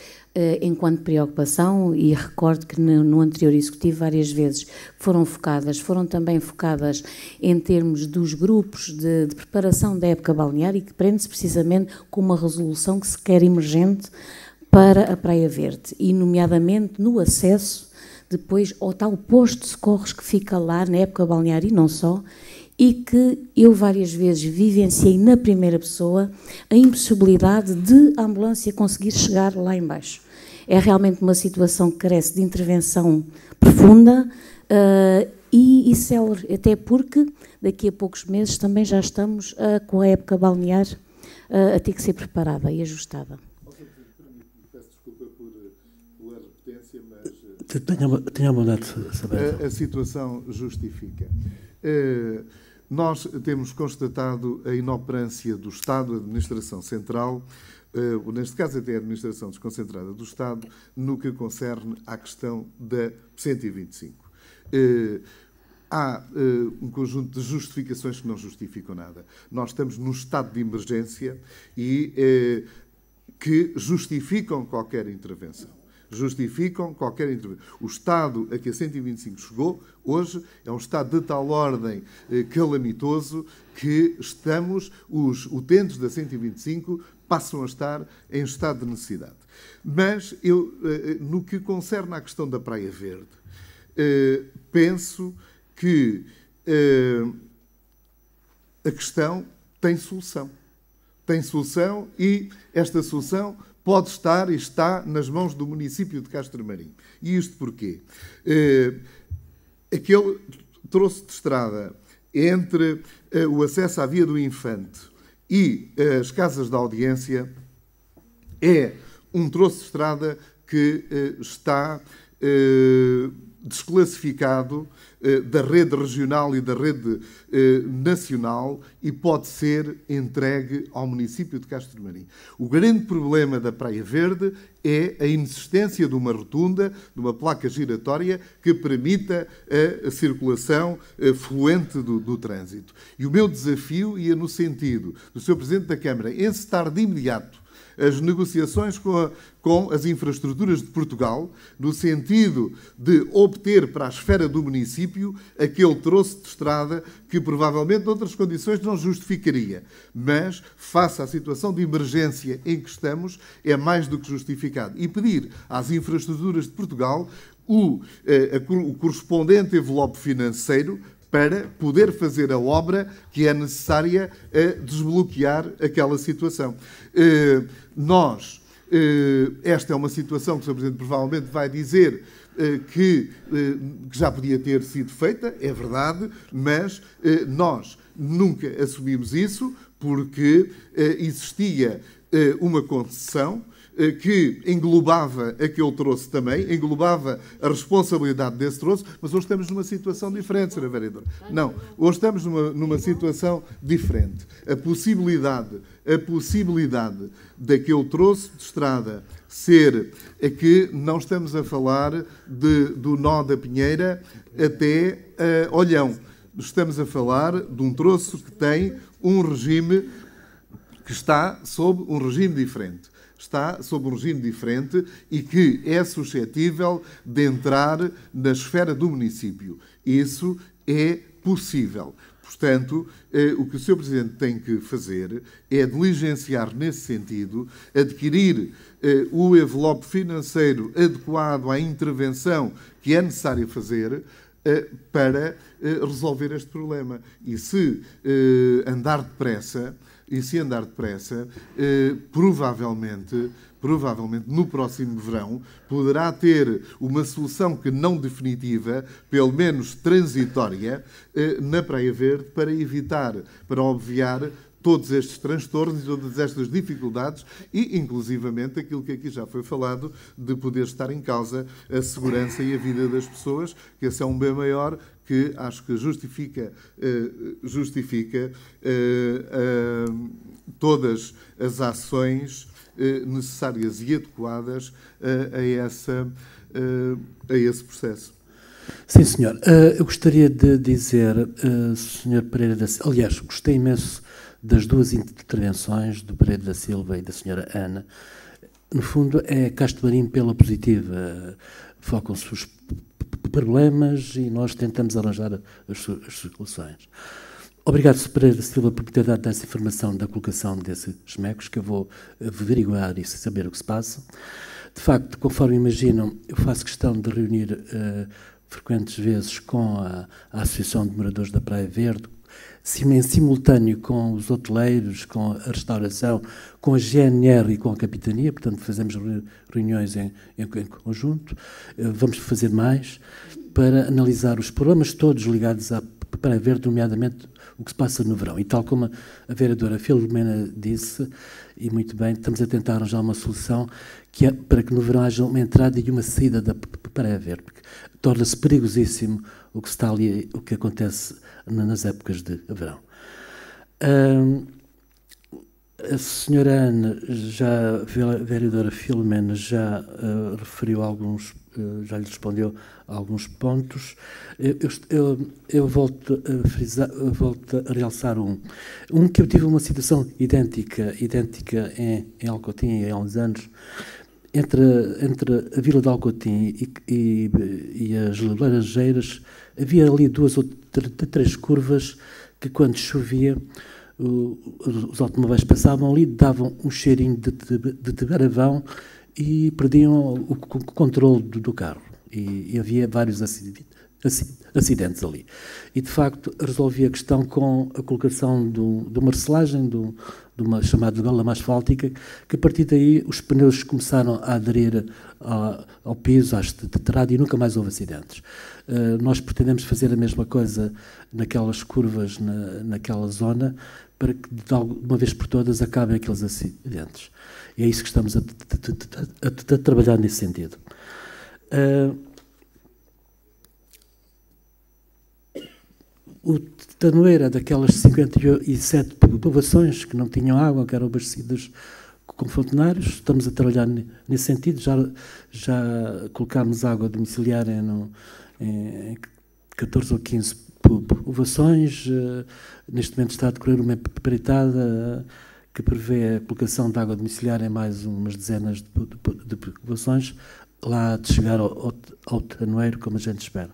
Speaker 2: enquanto preocupação, e recordo que no anterior Executivo várias vezes foram também focadas em termos dos grupos de preparação da época balnear, e que prende-se precisamente com uma resolução que se quer emergente para a Praia Verde, e nomeadamente no acesso depois ao tal posto de socorros que fica lá na época balnear e não só, e que eu várias vezes vivenciei na primeira pessoa a impossibilidade de a ambulância conseguir chegar lá embaixo. É realmente uma situação que carece de intervenção profunda e célere, até porque daqui a poucos meses também já estamos com a época balnear a ter que ser preparada e ajustada.
Speaker 3: Peço desculpa pela repetência, mas
Speaker 1: Tenha a bondade de saber.
Speaker 3: A situação justifica. Nós temos constatado a inoperância do Estado, a Administração Central, neste caso até a Administração Desconcentrada do Estado, no que concerne à questão da 125. Há um conjunto de justificações que não justificam nada. Nós estamos num estado de emergência e que justificam qualquer intervenção. O estado a que a 125 chegou, hoje, é um estado de tal ordem calamitoso que os utentes da 125 passam a estar em estado de necessidade. Mas eu, no que concerne à questão da Praia Verde, penso que a questão tem solução. Tem solução e esta solução pode estar e está nas mãos do município de Castromarim. E isto porquê? Aquele troço de estrada entre o acesso à Via do Infante e as casas da audiência é um troço de estrada que está desclassificado da rede regional e da rede nacional e pode ser entregue ao município de Castromarim. O grande problema da Praia Verde é a inexistência de uma rotunda, de uma placa giratória que permita a circulação fluente do trânsito. E o meu desafio ia no sentido do Sr. Presidente da Câmara encetar de imediato as negociações com as infraestruturas de Portugal, no sentido de obter para a esfera do município aquele troço de estrada que provavelmente noutras condições não justificaria. Mas, face à situação de emergência em que estamos, é mais do que justificado. E pedir às infraestruturas de Portugal o correspondente envelope financeiro para poder fazer a obra que é necessária a desbloquear aquela situação. Esta é uma situação que o Sr. Presidente provavelmente vai dizer que já podia ter sido feita, é verdade, mas nós nunca assumimos isso porque existia uma concessão que englobava aquele troço também, englobava a responsabilidade desse troço, mas hoje estamos numa situação diferente, Sra. Vereadora. Não, hoje estamos numa situação diferente. A possibilidade daquele troço de estrada ser que não estamos a falar do nó da Pinheira até Olhão. Estamos a falar de um troço que tem um regime que está sob um regime diferente. Está sob um regime diferente e que é suscetível de entrar na esfera do município. Isso é possível. Portanto, o que o Sr. Presidente tem que fazer é diligenciar nesse sentido, adquirir o envelope financeiro adequado à intervenção que é necessário fazer para resolver este problema. E se andar depressa, provavelmente no próximo verão poderá ter uma solução que não definitiva, pelo menos transitória, na Praia Verde para obviar todos estes transtornos e todas estas dificuldades e, inclusivamente, aquilo que aqui já foi falado, de poder estar em causa a segurança e a vida das pessoas, que esse é um bem maior que acho que justifica todas as ações necessárias e adequadas a esse processo.
Speaker 1: Sim, senhor. Eu gostaria de dizer, Sr. Pereira da Silva, aliás, gostei imenso das duas intervenções do Pereira da Silva e da Sra. Ana. No fundo, é Castro Marinho pela positiva. Focam-se os problemas e nós tentamos arranjar as soluções. Obrigado, Sr. Pereira da Silva, por ter dado essa informação da colocação desses mecos, que eu vou averiguar e saber o que se passa. De facto, conforme imaginam, eu faço questão de reunir frequentes vezes com a Associação de Moradores da Praia Verde, em simultâneo com os hoteleiros, com a restauração, com a GNR e com a Capitania, portanto fazemos reuniões em conjunto. Vamos fazer mais para analisar os problemas todos ligados à Praia Verde, nomeadamente o que se passa no verão. E tal como a vereadora Filomena disse, e muito bem, estamos a tentar arranjar uma solução que é para que no verão haja uma entrada e uma saída da Praia Verde, porque torna-se perigosíssimo o que está ali, o que acontece nas épocas de verão. A senhora Ana, a vereadora Filomena, já referiu alguns, já lhe respondeu a alguns pontos. Eu volto a frisar, volto a realçar um que eu tive uma situação idêntica em Alcotim há uns anos, entre a Vila de Alcotim e as Laranjeiras. Havia ali 2 ou 3 curvas que, quando chovia, os automóveis passavam ali, davam um cheirinho de garavão e perdiam o controle do carro. E havia vários acidentes ali. E, de facto, resolvi a questão com a colocação de uma recelagem, de uma chamada lama asfáltica, que a partir daí os pneus começaram a aderir ao piso, à estrada, e nunca mais houve acidentes. Nós pretendemos fazer a mesma coisa naquelas curvas, naquela zona, para que de uma vez por todas acabem aqueles acidentes. E é isso que estamos a trabalhar nesse sentido. O Tanoeira, daquelas 57 povoações que não tinham água, que eram abastecidas com fontenários, estamos a trabalhar nesse sentido. Já colocámos água domiciliária em 14 ou 15 povoações. Neste momento está a decorrer uma empreitada que prevê a colocação de água domiciliária em mais umas dezenas de povoações, lá de chegar ao Tanoeiro, como a gente espera.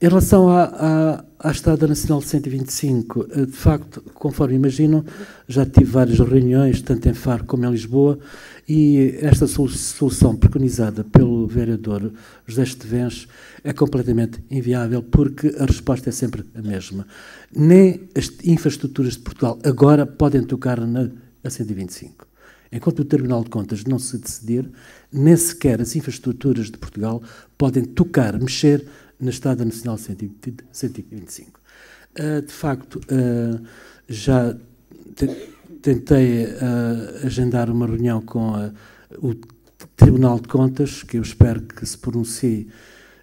Speaker 1: Em relação à Estrada Nacional 125, de facto, conforme imaginam, já tive várias reuniões, tanto em Faro como em Lisboa, e esta solução preconizada pelo vereador José Estevens é completamente inviável, porque a resposta é sempre a mesma. Nem as infraestruturas de Portugal agora podem tocar na 125. Enquanto o Tribunal de Contas não se decidir, nem sequer as infraestruturas de Portugal podem tocar, mexer na Estrada Nacional 125. De facto, já tentei agendar uma reunião com o Tribunal de Contas, que eu espero que se pronuncie,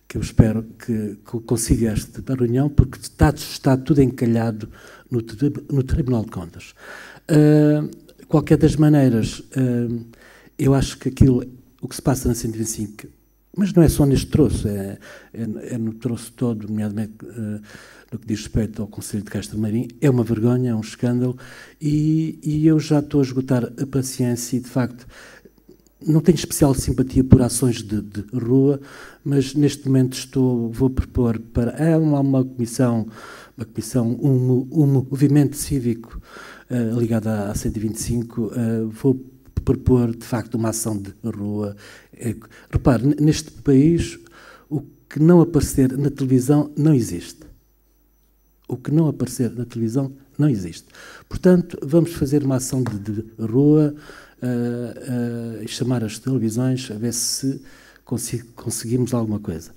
Speaker 1: que eu espero que consiga esta reunião, porque está tudo encalhado no Tribunal de Contas. Qualquer das maneiras, eu acho que o que se passa na 125, mas não é só neste troço, é no troço todo, nomeadamente no que diz respeito ao Conselho de Castro Marim, é uma vergonha, é um escândalo, e eu já estou a esgotar a paciência e, de facto, não tenho especial simpatia por ações de rua, mas neste momento vou propor para uma comissão, um movimento cívico ligado à 125, vou propor, de facto, uma ação de rua. Repare, neste país, o que não aparecer na televisão não existe. O que não aparecer na televisão não existe. Portanto, vamos fazer uma ação de rua, e chamar as televisões a ver se conseguimos alguma coisa.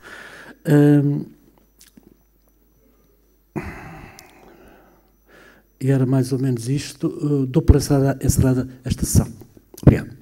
Speaker 1: E era mais ou menos isto. Dou por encerrada esta sessão. Obrigado.